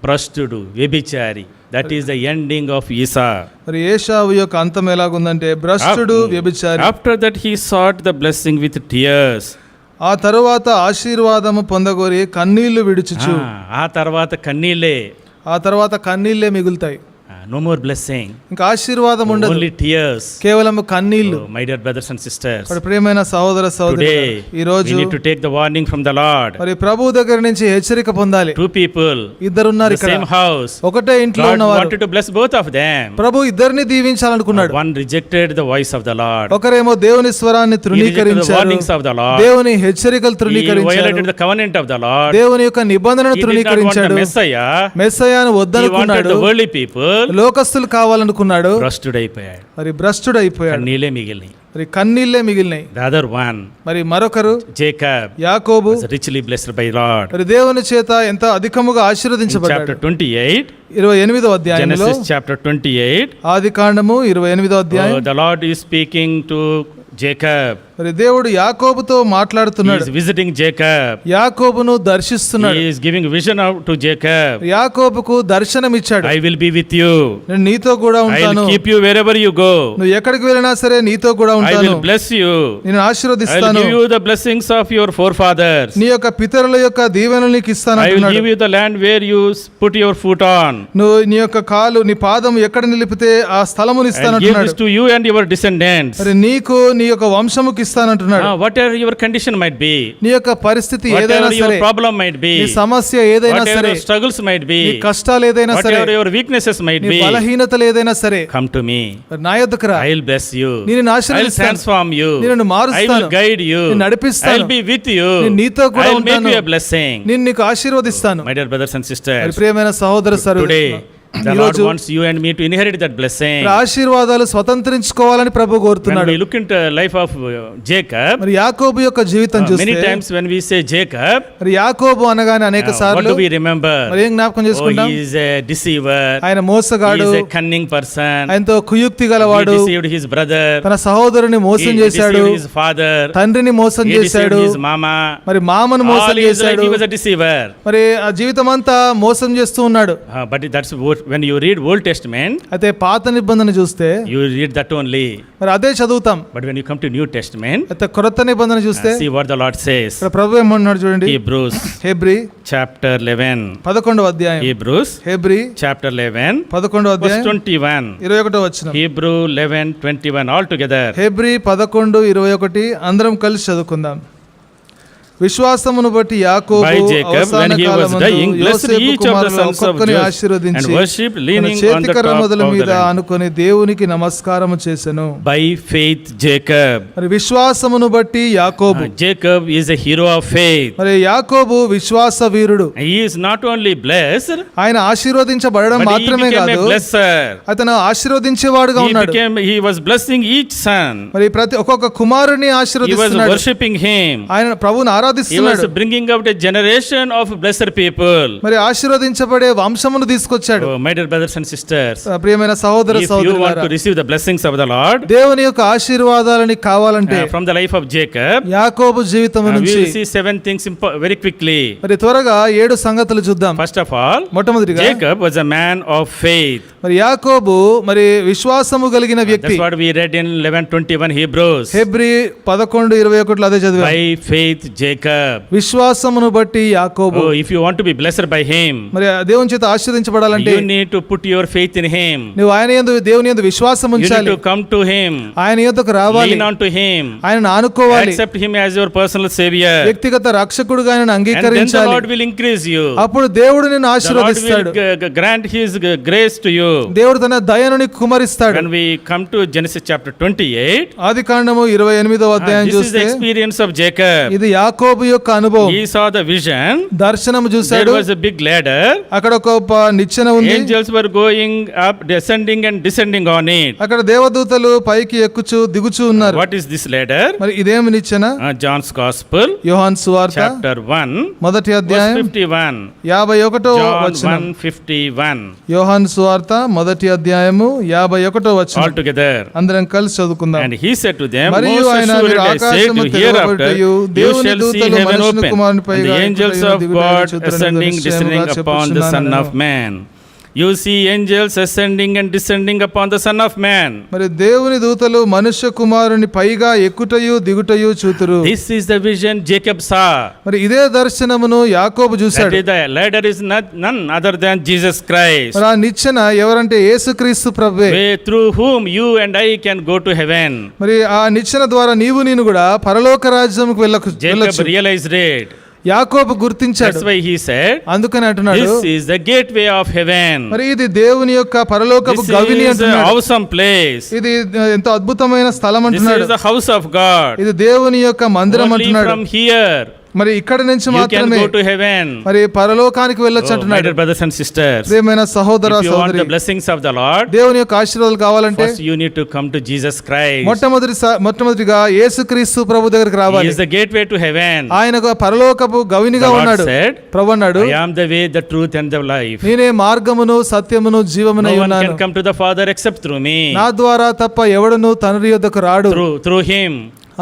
భ్రష్టుడు, వ్యభిచారి, that is the ending of Esau. మరి ఏశావు యొక్క అంతం ఎలాగుందంటే భ్రష్టుడు, వ్యభిచారి. After that he sought the blessing with tears. ఆ తరువాత ఆశీర్వాదము పొందగోరి కన్నీళ్లు విడుచుచు. ఆ తర్వాత కన్నీళ్ళే, ఆ తర్వాత కన్నీళ్లే మిగులుతాయి. నో మోర్ బ్లెస్సింగ్, ఇంకా ఆశీర్వాదం ఉండదు, ఓన్లీ టియర్స్. కేవలం కన్నీళ్లు. My dear brothers and sisters, మరి ప్రియమైన సహోదర సహోదరి, టుడే ఈ రోజు we need to take the warning from the Lord. మరి ప్రభు దగ్గర నుంచి హెచ్చరిక పొందాలి. Two people, ఇద్దరున్నారు the ఇక్కడ, same house. ఒకటే ఇంట్లో God ఉన్నవారు. wanted to bless both of them. ప్రభు ఇద్దరిని దీవించాలనుకున్నాడు. One rejected the voice of the Lord. ఒకరేమో దేవుని స్వరాన్ని He rejected the తృణీకరించారు, warnings of the Lord. దేవుని హెచ్చరికలు He తృణీకరించారు, violated the covenant of the Lord. దేవుని యొక్క నిబంధనను He did not want the తృణీకరించాడు, Messiah. మెస్సయాను He wanted వద్దనుకున్నాడు, the worldly people. లోకస్తులు కావాలనుకున్నాడు, భ్రష్టుడైపోయాడు. మరి భ్రష్టుడైపోయాడు. నీళ్ళే మిగిలినాయి. మరి కన్నీళ్లే మిగిలినాయి. The other one, మరి మరొకరు Jacob, యాకోబు, was richly blessed by Lord. మరి దేవుని చేత ఎంత అధికముగా In ఆశీర్వదించబడ్డాడు. chapter 28, 28వ అధ్యాయంలో, Genesis chapter 28, ఆది కాండము 28వ అధ్యాయం, the Lord is speaking to Jacob. మరి దేవుడు యాకోబుతో He మాట్లాడుతున్నాడు, is visiting Jacob. యాకోబును దర్శిస్తున్నాడు, He is giving vision out to Jacob. యాకోబుకు దర్శనం ఇచ్చాడు. I will be with you. నేను నీతో కూడా I ఉంటాను, will keep you wherever you go. నువ్వు ఎక్కడికి వెళ్ళినా సరే నీతో కూడా I ఉంటాను, will bless you. నేను I will ఆశీర్వదిస్తాను, give you the blessings of your forefathers. నీ యొక్క పితరుల యొక్క దీవెనలు నీకు ఇస్తాను I will అంటున్నాడు. give you the land where you put your foot on. నువ్వు నీ యొక్క కాలు నీ పాదం ఎక్కడ నిలిపితే ఆ స్థలమును And give ఇస్తానంటున్నాడు. this to you and your descendants. మరి నీకు నీ యొక్క వంశముకి ఇస్తానంటున్నాడు. Whatever your condition might be, నీ యొక్క పరిస్థితి ఏదైనా whatever your సరే, problem might be, నీ సమస్య ఏదైనా whatever సరే, your struggles might నీ be, కష్టాలు ఏదైనా సరే, whatever your weaknesses might నీ be, బలహీనతలు ఏదైనా సరే, come to me. మరి నా యొద్దకు రా, I will bless you. నేను నిన్ను I will ఆశీర్వదిస్తాను, transform you. నిన్ను I మారుస్తాను, will guide you. నిన్ను I నడిపిస్తాను, will be with you. నేను నీతో కూడా I will make ఉంటాను, you a blessing. నేను నీకు ఆశీర్వదిస్తాను. My dear brothers and మరి sisters, ప్రియమైన సహోదర today the Lord ఈరోజు wants you and me to inherit that blessing. ఆశీర్వాదాలు స్వతంత్రించుకోవాలని ప్రభు When కోరుతున్నాడు. we look into the life of Jacob, మరి యాకోబు యొక్క జీవితం many చూస్తే, times when we say Jacob, మరి యాకోబు అనగానే అనేక what సార్లు do we remember? మరి ఏం జ్ఞాపకం Oh, చేసుకుంటాం? he is a deceiver. ఆయన He మోసగాడు, is a cunning person. ఆయనతో కుయుక్తి He గలవాడు, deceived his brother. తన సహోదరుని మోసం He చేశాడు, deceived his father. తండ్రిని మోసం He deceived చేశాడు, his mama. మరి మామను All మోసం his life చేశాడు, he was a deceiver. మరి ఆ జీవితం అంతా మోసం చేస్తూ ఉన్నాడు. But that's when you read Old Testament, అయితే పాత నిబంధన చూస్తే you read that only. మరి అదే చదువుతాం. But when you come to New Testament, అయితే క్రొత్త నిబంధన చూస్తే see what the Lord says. ఇక్కడ ప్రభు ఏమన్నాడు చూడండి. Hebrews Hebrew chapter 11. 11వ అధ్యాయం, Hebrews హెబ్రీ chapter 11 11వ verse అధ్యాయం 21. 21వ వచనం. Hebrew 11 21 all together. హెబ్రీ 11:21 అందరం కలిసి చదువుకుందాం. విశ్వాసమును బట్టి యాకోబు By Jacob, when he was dying, blessed each of the sons of Joseph and ఆశీర్వదించి worshipped తన leaning on చేతి the కర్రముల top of the మీద land. అనుకొని దేవునికి నమస్కారము చేసెను. By faith Jacob. మరి విశ్వాసమును బట్టి యాకోబు, Jacob is a hero of faith. మరి యాకోబు విశ్వాస వీరుడు. He is not only blessed, ఆయన ఆశీర్వదించబడడం but he మాత్రమే became a కాదు, blesser. అతను ఆశీర్వదించేవాడుగా ఉన్నాడు. He was blessing each son. మరి ప్రతి ఒక్కొక్క కుమారుని He was ఆశీర్వదిస్తున్నాడు. worshipping him. ఆయన ప్రభువుని He was ఆరాధిస్తున్నాడు. bringing out a generation of blessed people. మరి ఆశీర్వదించబడే వంశమును తీసుకొచ్చాడు. Oh, my dear brothers and sisters, ప్రియమైన సహోదర if you want సహోదరులారా, to receive the blessings of the Lord దేవుని యొక్క ఆశీర్వాదాలని కావాలంటే from the life of Jacob, యాకోబు జీవితం we నుంచి will see 7 things very quickly. మరి త్వరగా 7 సంగతులు చూద్దాం. First of all, మొట్టమొదటిగా Jacob was a man of faith. మరి యాకోబు మరి విశ్వాసము కలిగిన వ్యక్తి. That's what we read in 11:21 Hebrews. Hebrew 11:21 అదే చదివాం. By faith Jacob. విశ్వాసమును బట్టి యాకోబు. Oh, if you want to be blessed by him, మరి దేవుని చేత ఆశీర్వదించబడాలంటే you need to put your faith in him. నువ్వు ఆయన యందు దేవుని యందు విశ్వాసం You need ఉంచాలి. to come to him. ఆయన యొద్దకు రావాలి, Lean on to him. ఆయనను ఆనుకోవాలి, Accept him as your personal savior. వ్యక్తిగత రక్షకుడుగా ఆయనను And then the అంగీకరించాలి. Lord will increase you. అప్పుడు దేవుడు నిన్ను The Lord ఆశీర్వదిస్తాడు. will grant his grace to you. దేవుడు తన దయను నీకు కుమరిస్తాడు. When we come to Genesis chapter 28, ఆదికాండము 28వ అధ్యాయం this is the చూస్తే experience of Jacob. ఇది యాకోబు యొక్క అనుభవం. He saw the vision. దర్శనము There చూశాడు. was a big ladder. అక్కడ ఒక నిచ్చెన ఉంది. Angels were going up, descending and descending on it. అక్కడ దేవదూతలు పైకి ఎక్కుచూ దిగుచూ ఉన్నారు. What is this ladder? మరి ఇదేమి నిచ్చెన? John's Gospel, యోహాను సువార్త chapter 1, మొదటి verse అధ్యాయం 51. 51వ John వచనం. 1:51. యోహాను సువార్త మొదటి అధ్యాయము 51వ వచనం. All together. అందరం కలిసి చదువుకుందాం. And he said to them, మరియు Most ఆయన assuredly మీరు I say ఆకాశము to you hereafter, తెరవబడుటయు, you దేవుని shall see దూతలు heaven మనుష్యుని open, కుమారుని and పైగా the angels ఎక్కుటయు of దిగుటయు God చూతురని ascending, descending నిశ్చయముగా upon the Son చెప్పుచున్నాను. of Man. You see angels ascending and descending upon the Son of Man. మరి దేవుని దూతలు మనుష్య కుమారుని పైగా ఎక్కుటయు దిగుటయు చూతురు. This is the vision Jacob saw. మరి ఇదే దర్శనమును యాకోబు That చూశాడు. is the ladder is none other than Jesus Christ, మరి ఆ నిచ్చెన ఎవరంటే యేసుక్రీస్తు ప్రభువే. through whom you and I can go to heaven. మరి ఆ నిచ్చెన ద్వారా నీవు నేను కూడా పరలోక రాజ్యముకు వెళ్ళొచ్చు. Jacob realized it. యాకోబు గుర్తించాడు. That's why he said, అందుకని అంటున్నాడు, this is the gateway of heaven. మరి ఇది దేవుని యొక్క పరలోకపు This గవిని is an అంటున్నాడు. awesome place. ఇది ఎంతో అద్భుతమైన స్థలం This అంటున్నాడు. is the house of God. ఇది దేవుని యొక్క మందిరం Only అంటున్నాడు. from here మరి ఇక్కడ నుంచి you can మాత్రమే go to heaven. మరి పరలోకానికి వెళ్ళొచ్చు Oh, my అంటున్నాడు. dear brothers and sisters, ప్రియమైన సహోదర if you want సహోదరి, the blessings of the Lord, దేవుని యొక్క ఆశీర్వాదాలు కావాలంటే first you need to come to Jesus Christ. మొట్టమొదటిగా యేసుక్రీస్తు ప్రభు దగ్గరికి He రావాలి. is the gateway to heaven. ఆయన ఒక పరలోకపు గవినిగా The Lord ఉన్నాడు. said, ప్రభు అన్నాడు, I am the way, the truth and the life. నేనే మార్గమును సత్యమును జీవమునై No one ఉన్నాను. can come to the Father except through me. నా ద్వారా తప్ప ఎవడును తండ్రి యొద్దకు రాడు. Through him.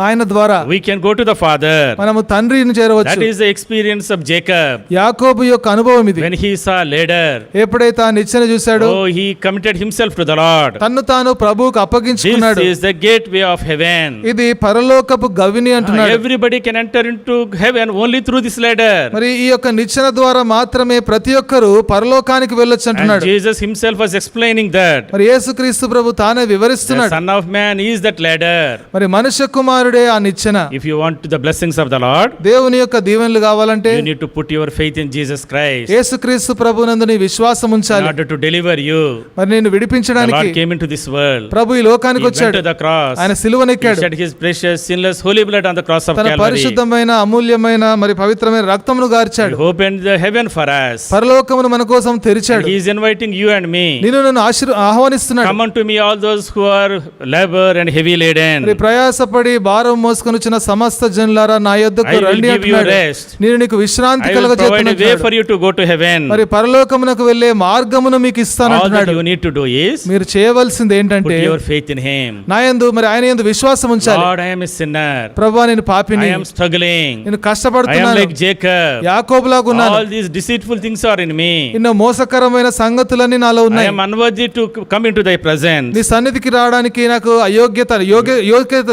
ఆయన ద్వారా we can go to the Father. మనము తండ్రిని That చేరవచ్చు. is the experience of Jacob. యాకోబు యొక్క అనుభవం ఇది. When he saw ladder, ఎప్పుడైతే ఆ నిచ్చెన చూశాడో oh, he committed himself to the Lord. తన్ను తాను ప్రభువుకు This అప్పగించుకున్నాడు. is the gateway of heaven. ఇది పరలోకపు గవిని అంటున్నాడు. Everybody can enter into heaven only through this ladder. మరి ఈ యొక్క నిచ్చెన ద్వారా మాత్రమే ప్రతి ఒక్కరు పరలోకానికి వెళ్ళొచ్చు And అంటున్నాడు. Jesus himself was explaining that. మరి యేసుక్రీస్తు ప్రభు తానే The వివరిస్తున్నాడు. Son of Man is that ladder. మరి మనుష్య కుమారుడే ఆ నిచ్చెన. If you want the blessings of the Lord, దేవుని యొక్క దీవెనలు కావాలంటే you need to put your faith in Jesus Christ యేసుక్రీస్తు ప్రభునందు నీ విశ్వాసం in ఉంచాలి. order to deliver you. మరి నేను The విడిపించడానికి Lord came into this world. ప్రభు ఈ He లోకానికి went వచ్చాడు. to the cross. ఆయన He సిలువనెక్కాడు. shed his precious, sinless, holy blood on the cross of తన Calvary. పరిశుద్ధమైన అమూల్యమైన మరి పవిత్రమైన రక్తమును He గార్చాడు. opened the heaven for us. పరలోకమును మన కోసం తెరిచాడు. And he is inviting you and me. నిన్ను నన్ను ఆహ్వానిస్తున్నాడు. Come unto me, all those who are labor and heavy మరి laden. ప్రయాసపడి భారం మోసుకొని వచ్చిన సమస్త జనులారా నా యొద్దకు I will రండి give you అంటున్నాడు. rest. నేను నీకు విశ్రాంతి I will provide a way కలగజేస్తున్నాను. for you to go to heaven. మరి పరలోకమునకు వెళ్ళే మార్గమును మీకు All that ఇస్తానంటున్నాడు. you need to do is మీరు చేయవలసింది put ఏంటంటే your faith in him. నా యందు మరి ఆయన యందు విశ్వాసం ఉంచాలి. Lord, I am a sinner. ప్రభువా నేను I పాపిని, am struggling. నేను I am కష్టపడుతున్నాను, like Jacob. యాకోబులాగా ఉన్నాను, All these deceitful things are in me. ఎన్నో మోసకరమైన సంగతులన్నీ నాలో I ఉన్నాయి. am unworthy to come into thy presence. నీ సన్నిధికి రావడానికి నాకు యోగ్యత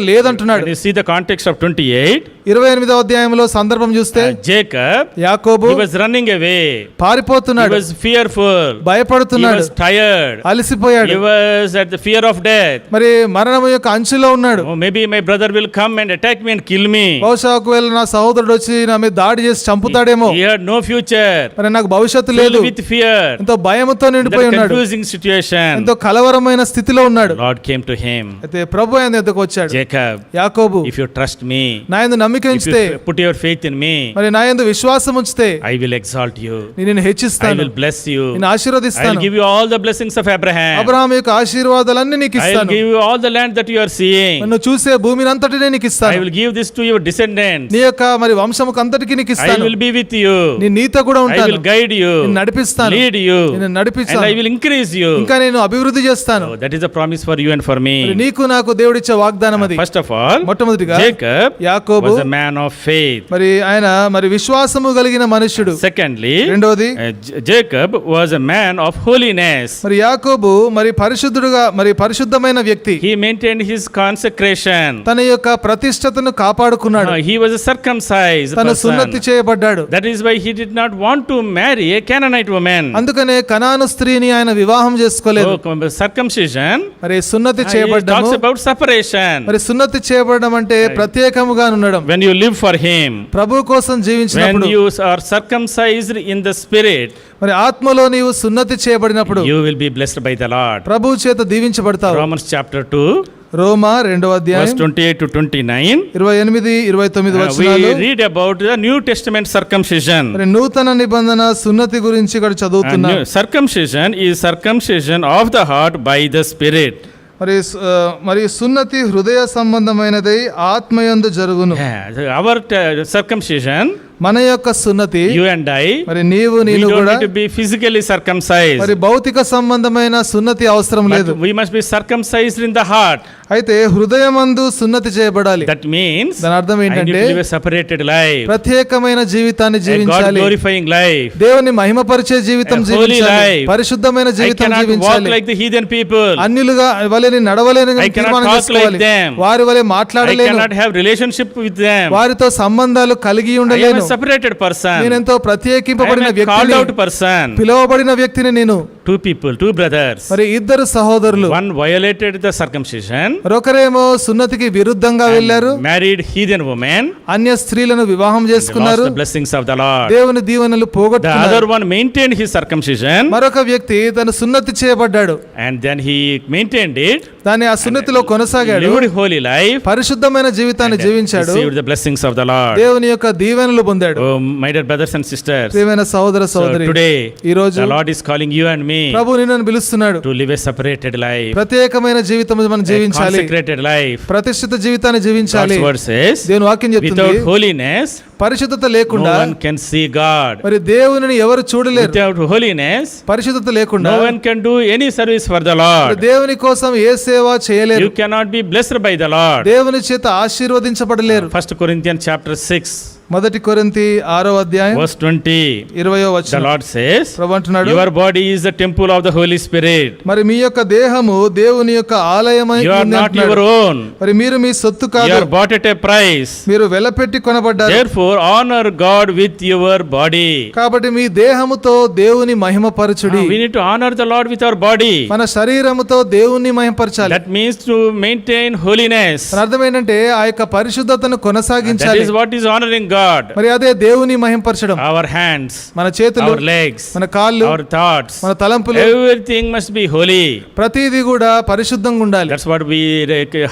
లేదంటున్నాడు. When you see the context of 28, 28వ అధ్యాయంలో సందర్భం చూస్తే Jacob, యాకోబు he was running away. He పారిపోతున్నాడు, was fearful. He భయపడుతున్నాడు, was tired. అలసిపోయాడు, He was at the fear of death. మరి మరణం యొక్క అంచులో ఉన్నాడు. Oh, maybe my brother will come and attack me and kill me. బహుశా ఒకవేళ నా సహోదరుడు వచ్చి నా మీద దాడి చేసి చంపుతాడేమో, He had no future. మరి నాకు భవిష్యత్తు Filled లేదు, with fear. ఎంతో భయముతో నిండిపోయి That ఉన్నాడు, confusing situation. ఎంతో కలవరమైన స్థితిలో ఉన్నాడు. Lord came to him. అయితే ప్రభు ఆయన ఎద్దకు వచ్చాడు. Jacob, యాకోబు if you trust me, నా యందు నమ్మిక if ఉంచితే, you put your faith in me, మరి నా యందు విశ్వాసం ఉంచితే I will exalt you. నేను నిన్ను I హెచ్చిస్తాను, will bless you. నేను I will ఆశీర్వదిస్తాను, give you all the blessings of Abraham. Abraham యొక్క ఆశీర్వాదాలన్నీ నీకు I will ఇస్తాను, give you all the land that you are seeing. నన్ను చూసే భూమిని అంతటినే నీకు I ఇస్తాను, will give this to your descendants. నీ యొక్క మరి వంశముకు అంతటికి నీకు I ఇస్తాను, will be with you. నీ నీతో కూడా I ఉంటాను, will guide you, నేను నడిపిస్తాను, lead you, నేను and నడిపిస్తాను, I will increase you. ఇంకా నేను అభివృద్ధి చేస్తాను. Oh, that is a promise for you and for me. మరి నీకు నాకు దేవుడిచ్చే వాగ్దానం అది. First of all, మొట్టమొదటిగా Jacob యాకోబు was a man of faith. మరి ఆయన మరి విశ్వాసము కలిగిన మనుష్యుడు. Secondly, రెండోది Jacob was a man of holiness. మరి యాకోబు మరి పరిశుద్ధుడుగా మరి పరిశుద్ధమైన వ్యక్తి. He maintained his consecration. తన యొక్క ప్రతిష్టతను కాపాడుకున్నాడు. He was a circumcised తను person. సున్నతి చేయబడ్డాడు. That is why he did not want to marry a Canaanite woman. అందుకనే కనాను స్త్రీని ఆయన వివాహం చేసుకోలేదు. Oh, circumcision, మరి సున్నతి he చేయబడ్డము, talks about separation. మరి సున్నతి చేయబడడం అంటే ప్రత్యేకముగా ఉండడం. When you live for him, ప్రభు కోసం when జీవించినప్పుడు, you are circumcised in the spirit, మరి ఆత్మలో నీవు సున్నతి చేయబడినప్పుడు you will be blessed by the Lord. ప్రభు చేత దీవించబడతావు. Romans chapter 2, రోమా 2వ verse అధ్యాయం 28 to 29. 28-29 We వచనాలు. read about the New Testament circumcision. మరి నూతన నిబంధన సున్నతి గురించి ఇక్కడ And చదువుతున్నాం. circumcision is circumcision of the heart by the spirit. మరి సున్నతి హృదయ సంబంధమైనదై ఆత్మయందు జరుగును. Yeah, our circumcision, మన యొక్క సున్నతి, you and I, మరి నీవు we నేను don't కూడా need to be physically circumcised. మరి భౌతిక సంబంధమైన సున్నతి అవసరం లేదు. But we must be circumcised in the heart. అయితే హృదయమందు సున్నతి చేయబడాలి. That means దాని అర్థం I need ఏంటంటే to live a separated life, ప్రత్యేకమైన జీవితాన్ని a God జీవించాలి, glorifying life. దేవుని మహిమపరిచే జీవితం A holy జీవించాలి, life. పరిశుద్ధమైన I జీవితం cannot walk జీవించాలి. like the heathen people. అన్యులుగా వలెని నడవలేని I cannot తీర్మానం talk చేసుకోవాలి. like them. వారి వలె I మాట్లాడలేను, cannot have relationship with them. వారితో సంబంధాలు కలిగి I am ఉండలేను. a separated person. నేను ఎంతో I am ప్రత్యేకింపబడిన a called వ్యక్తిని, out person. పిలువబడిన వ్యక్తిని నేను. Two people, two brothers. మరి ఇద్దరు సహోదరులు, One violated the circumcision, మరొకరేమో సున్నతికి విరుద్ధంగా వెళ్ళారు, married heathen woman, అన్య స్త్రీలను వివాహం and lost చేసుకున్నారు, the blessings of the Lord. దేవుని దీవెనలు The పోగొట్టుకున్నారు. other one maintained his circumcision, మరొక వ్యక్తి తను సున్నతి చేయబడ్డాడు, and then he maintained it, దాన్ని ఆ సున్నతిలో కొనసాగాడు, lived holy life, పరిశుద్ధమైన జీవితాన్ని జీవించాడు, received the blessings of the Lord. దేవుని యొక్క దీవెనలు పొందాడు. Oh, my dear brothers and sisters, ప్రియమైన సహోదర so సహోదరి, today ఈ రోజు the Lord is calling you and me me ప్రభు నిన్ను పిలుస్తున్నాడు. to live a separated life, ప్రత్యేకమైన జీవితం మనం a జీవించాలి. consecrated life. ప్రతిష్ఠిత జీవితాన్ని జీవించాలి. God's word says, దేవుని వాక్యం చెప్తుంది, without holiness, పరిశుద్ధత no లేకుండా one can see God. మరి దేవునిని ఎవరు చూడలేరు. Without holiness, పరిశుద్ధత లేకుండా no one can do any service for the Lord. దేవుని కోసం ఏ సేవ చేయలేరు. You cannot be blessed by the Lord. దేవుని చేత ఆశీర్వదించబడలేరు. 1 Corinthians chapter 6, మొదటి కొరింథీ 6వ అధ్యాయం verse 20. 20వ The వచనం Lord says, ప్రభు అంటున్నాడు, your body is the temple of the Holy Spirit. మరి మీ యొక్క దేహము దేవుని యొక్క ఆలయమై You are ఉంది not అంటున్నాడు. your own. మరి మీరు మీ సొత్తు You కాదు, are bought at a price. మీరు వెలపెట్టి కొనబడ్డారు. Therefore, honor God with your body. కాబట్టి మీ దేహముతో దేవుని మహిమపరచుడి. We need to honor the Lord with our body. మన శరీరముతో దేవుని మహిమపరచాలి. That means to maintain holiness. దాని అర్థం ఏంటంటే ఆ యొక్క పరిశుద్ధతను That కొనసాగించాలి. is what is honoring God. మరి అదే దేవుని మహిమపరచడం. Our hands, మన చేతులు, our legs, మన కాళ్ళు, our thoughts, మన తలంపులు, everything must be holy. ప్రతిదీ కూడా పరిశుద్ధంగా ఉండాలి. That's what we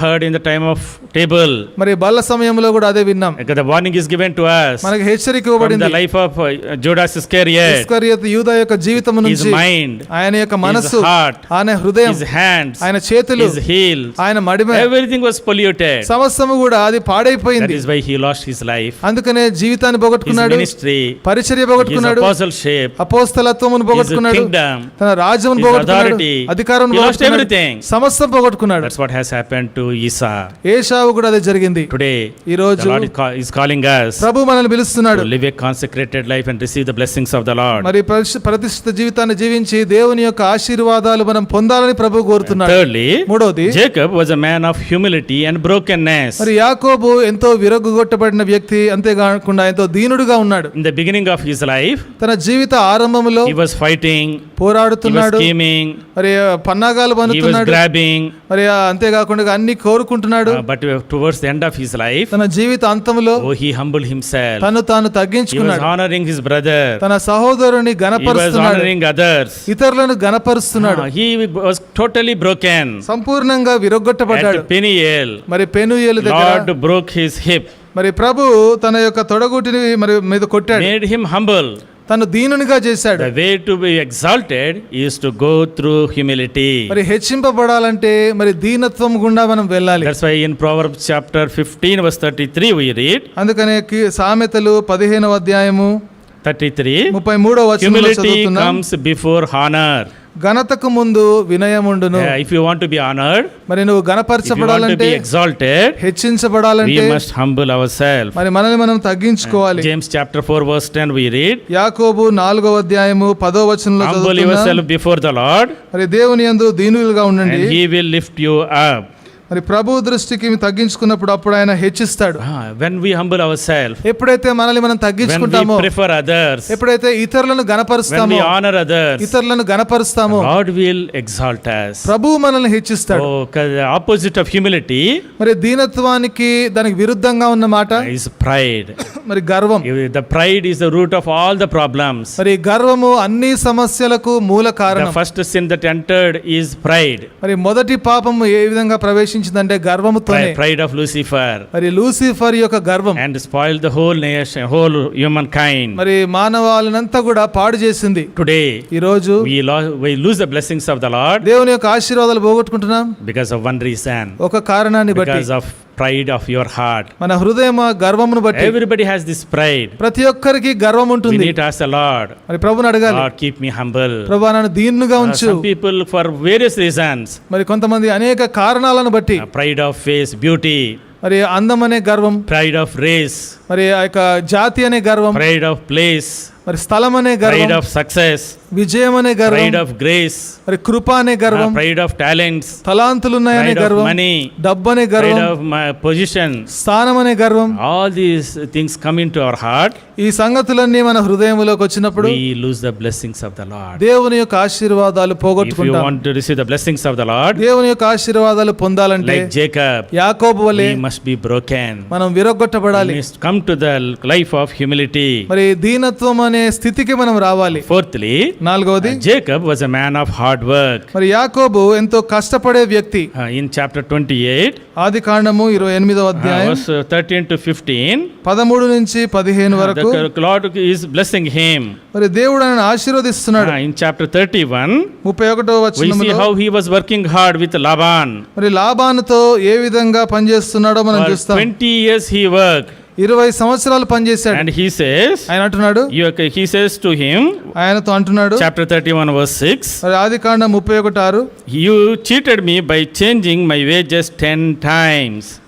heard in the time of table. మరి బల్ల సమయంలో కూడా అదే విన్నాం. The warning is given to us మనకి హెచ్చరిక from ఇవ్వబడింది. the life of Judas Iscariot. ఇస్కరియోతు యూదా యొక్క జీవితం His నుంచి mind, ఆయన యొక్క his మనస్సు, heart, ఆయన హృదయం, his hands, ఆయన చేతులు, his heels, ఆయన మడిమ, everything was polluted. సమస్తము కూడా అది That పాడైపోయింది. is why he lost his life, అందుకనే జీవితాన్ని his పోగొట్టుకున్నాడు, ministry, పరిచర్య his పోగొట్టుకున్నాడు, apostleship, అపోస్తలత్వమును his పోగొట్టుకున్నాడు, kingdom, తన రాజ్యం his పోగొట్టుకున్నాడు, authority. అధికారం He lost పోగొట్టుకున్నాడు, everything. సమస్తం పోగొట్టుకున్నాడు. That's what has happened to Esau. ఏశావు కూడా అదే జరిగింది. Today, ఈ the రోజు Lord is calling us ప్రభు మనల్ని పిలుస్తున్నాడు. to live a consecrated life and receive the blessings of the Lord. మరి ప్రతిష్ఠిత జీవితాన్ని జీవించి దేవుని యొక్క ఆశీర్వాదాలు మనం పొందాలని ప్రభు కోరుతున్నాడు. Thirdly, మూడవది, Jacob was a man of humility and brokenness. మరి యాకోబు ఎంతో విరగ్గొట్టబడిన వ్యక్తి, అంతేకాకుండా ఎంతో దీనుడుగా ఉన్నాడు. In the beginning of his life, తన జీవిత ఆరంభములో he was fighting, he was పోరాడుతున్నాడు, scheming, మరి పన్నాగాలు he was పన్నుతున్నాడు, grabbing, మరి అంతేకాకుండా అన్ని కోరుకుంటున్నాడు. but towards the end of his life, తన జీవిత అంతంలో oh, he humbled himself. తను తాను He was తగ్గించుకున్నాడు. honoring his brother. తన సహోదరుని He was గణపరుస్తున్నాడు, honoring others. ఇతరులను గణపరుస్తున్నాడు. He was totally broken. సంపూర్ణంగా విరగ్గొట్టబడ్డాడు. At Peniel, మరి పెనుయేలు దగ్గర Lord broke his hip, మరి ప్రభు తన యొక్క తొడగుటిని మరి మీద కొట్టాడు, made him humble. తను దీనునిగా చేశాడు. The way to be exalted is to go through humility. మరి హెచ్చింపబడాలంటే మరి దీనత్వం గుండా మనం వెళ్ళాలి. That's why in Proverbs chapter 15 verse 33 we read, అందుకనే సామెతలు 15వ అధ్యాయము 33, 33వ వచనంలో humility చదువుతున్నాం. comes before honor. ఘనతకు ముందు వినయముండును. If you want to be honored, మరి నువ్వు if you want to గణపరచబడాలంటే, be exalted, we హెచ్చించబడాలంటే must humble ourselves. మరి మనల్ని మనం తగ్గించుకోవాలి. James chapter 4 verse 10 we read, యాకోబు 4వ అధ్యాయము 10వ వచనంలో humble చదువుతున్నాం. yourself before the Lord, మరి దేవుని యందు దీనులుగా ఉండండి, and he will lift you up. మరి ప్రభు దృష్టికి తగ్గించుకున్నప్పుడు అప్పుడు ఆయన హెచ్చిస్తాడు. When we humble ourselves, ఎప్పుడైతే మనల్ని మనం when we తగ్గించుకుంటామో, prefer others, ఎప్పుడైతే ఇతరులను when గణపరుస్తామో, we honor others, ఇతరులను గణపరుస్తామో, God will exalt us. ప్రభు మనల్ని హెచ్చిస్తాడు. Oh, 'cause the opposite of humility మరి దీనత్వానికి దానికి విరుద్ధంగా ఉన్న మాట is pride. మరి గర్వం. The pride is the root of all the problems. మరి గర్వము అన్ని సమస్యలకు మూల The కారణం. first sin that entered is pride. మరి మొదటి పాపము ఏ విధంగా ప్రవేశించిందంటే గర్వముతోనే. Pride of Lucifer, మరి లూసిఫర్ యొక్క గర్వం and spoiled the whole nation, whole humankind. మరి మానవాళినంతా కూడా పాడు చేసింది. Today ఈ రోజు we lose the blessings of the Lord దేవుని యొక్క ఆశీర్వాదాలు పోగొట్టుకుంటున్నాం because of one reason, ఒక కారణాన్ని బట్టి, because of pride of your heart. మన హృదయం గర్వమును బట్టి. Everybody has this pride. ప్రతి ఒక్కరికి గర్వం We ఉంటుంది. need to ask the Lord, మరి ప్రభుని అడగాలి, Lord, keep me humble. ప్రభు నన్ను దీనుగా ఉంచు. Some people for various reasons, మరి కొంతమంది అనేక కారణాలను బట్టి, pride of face, beauty, మరి అందం అనే గర్వం, pride of race, మరి ఆ యొక్క జాతి అనే గర్వం, pride of place, మరి స్థలం అనే pride గర్వం, of success, విజయం అనే గర్వం, pride of grace, మరి కృప అనే గర్వం, pride of talents, తలాంతులున్నాయనే pride of గర్వం, money, డబ్బు అనే pride గర్వం, of my position. స్థానం అనే గర్వం. All these things come into our heart, ఈ సంగతులన్నీ మన హృదయంలోకి వచ్చినప్పుడు we lose the blessings of the Lord. దేవుని యొక్క ఆశీర్వాదాలు If you పోగొట్టుకుంటాం. want to receive the blessings of the Lord, దేవుని యొక్క ఆశీర్వాదాలు పొందాలంటే like Jacob, యాకోబు వలె we must be broken. మనం We విరగ్గొట్టబడాలి. must come to the life of humility. మరి దీనత్వం అనే స్థితికి మనం రావాలి. Fourthly, నాలుగవది Jacob was a man of hard work. మరి యాకోబు ఎంతో కష్టపడే వ్యక్తి. In chapter 28, ఆది కాండము 28వ అధ్యాయం verse 13 to 15, 13 నుంచి 15 వరకు the Lord is blessing him. మరి దేవుడు ఆయనను ఆశీర్వదిస్తున్నాడు. In chapter 31, 31వ we see వచనములో how he was working hard with Laban. మరి లాబానుతో ఏ విధంగా పనిచేస్తున్నాడో మనం For చూస్తాం. 20 years he worked. 20 సంవత్సరాలు పనిచేశాడు. And he says, ఆయన అంటున్నాడు, he says to him, ఆయనతో అంటున్నాడు, chapter 31 verse 6, మరి ఆది కాండం 31:6, you cheated me by changing my wages 10 times.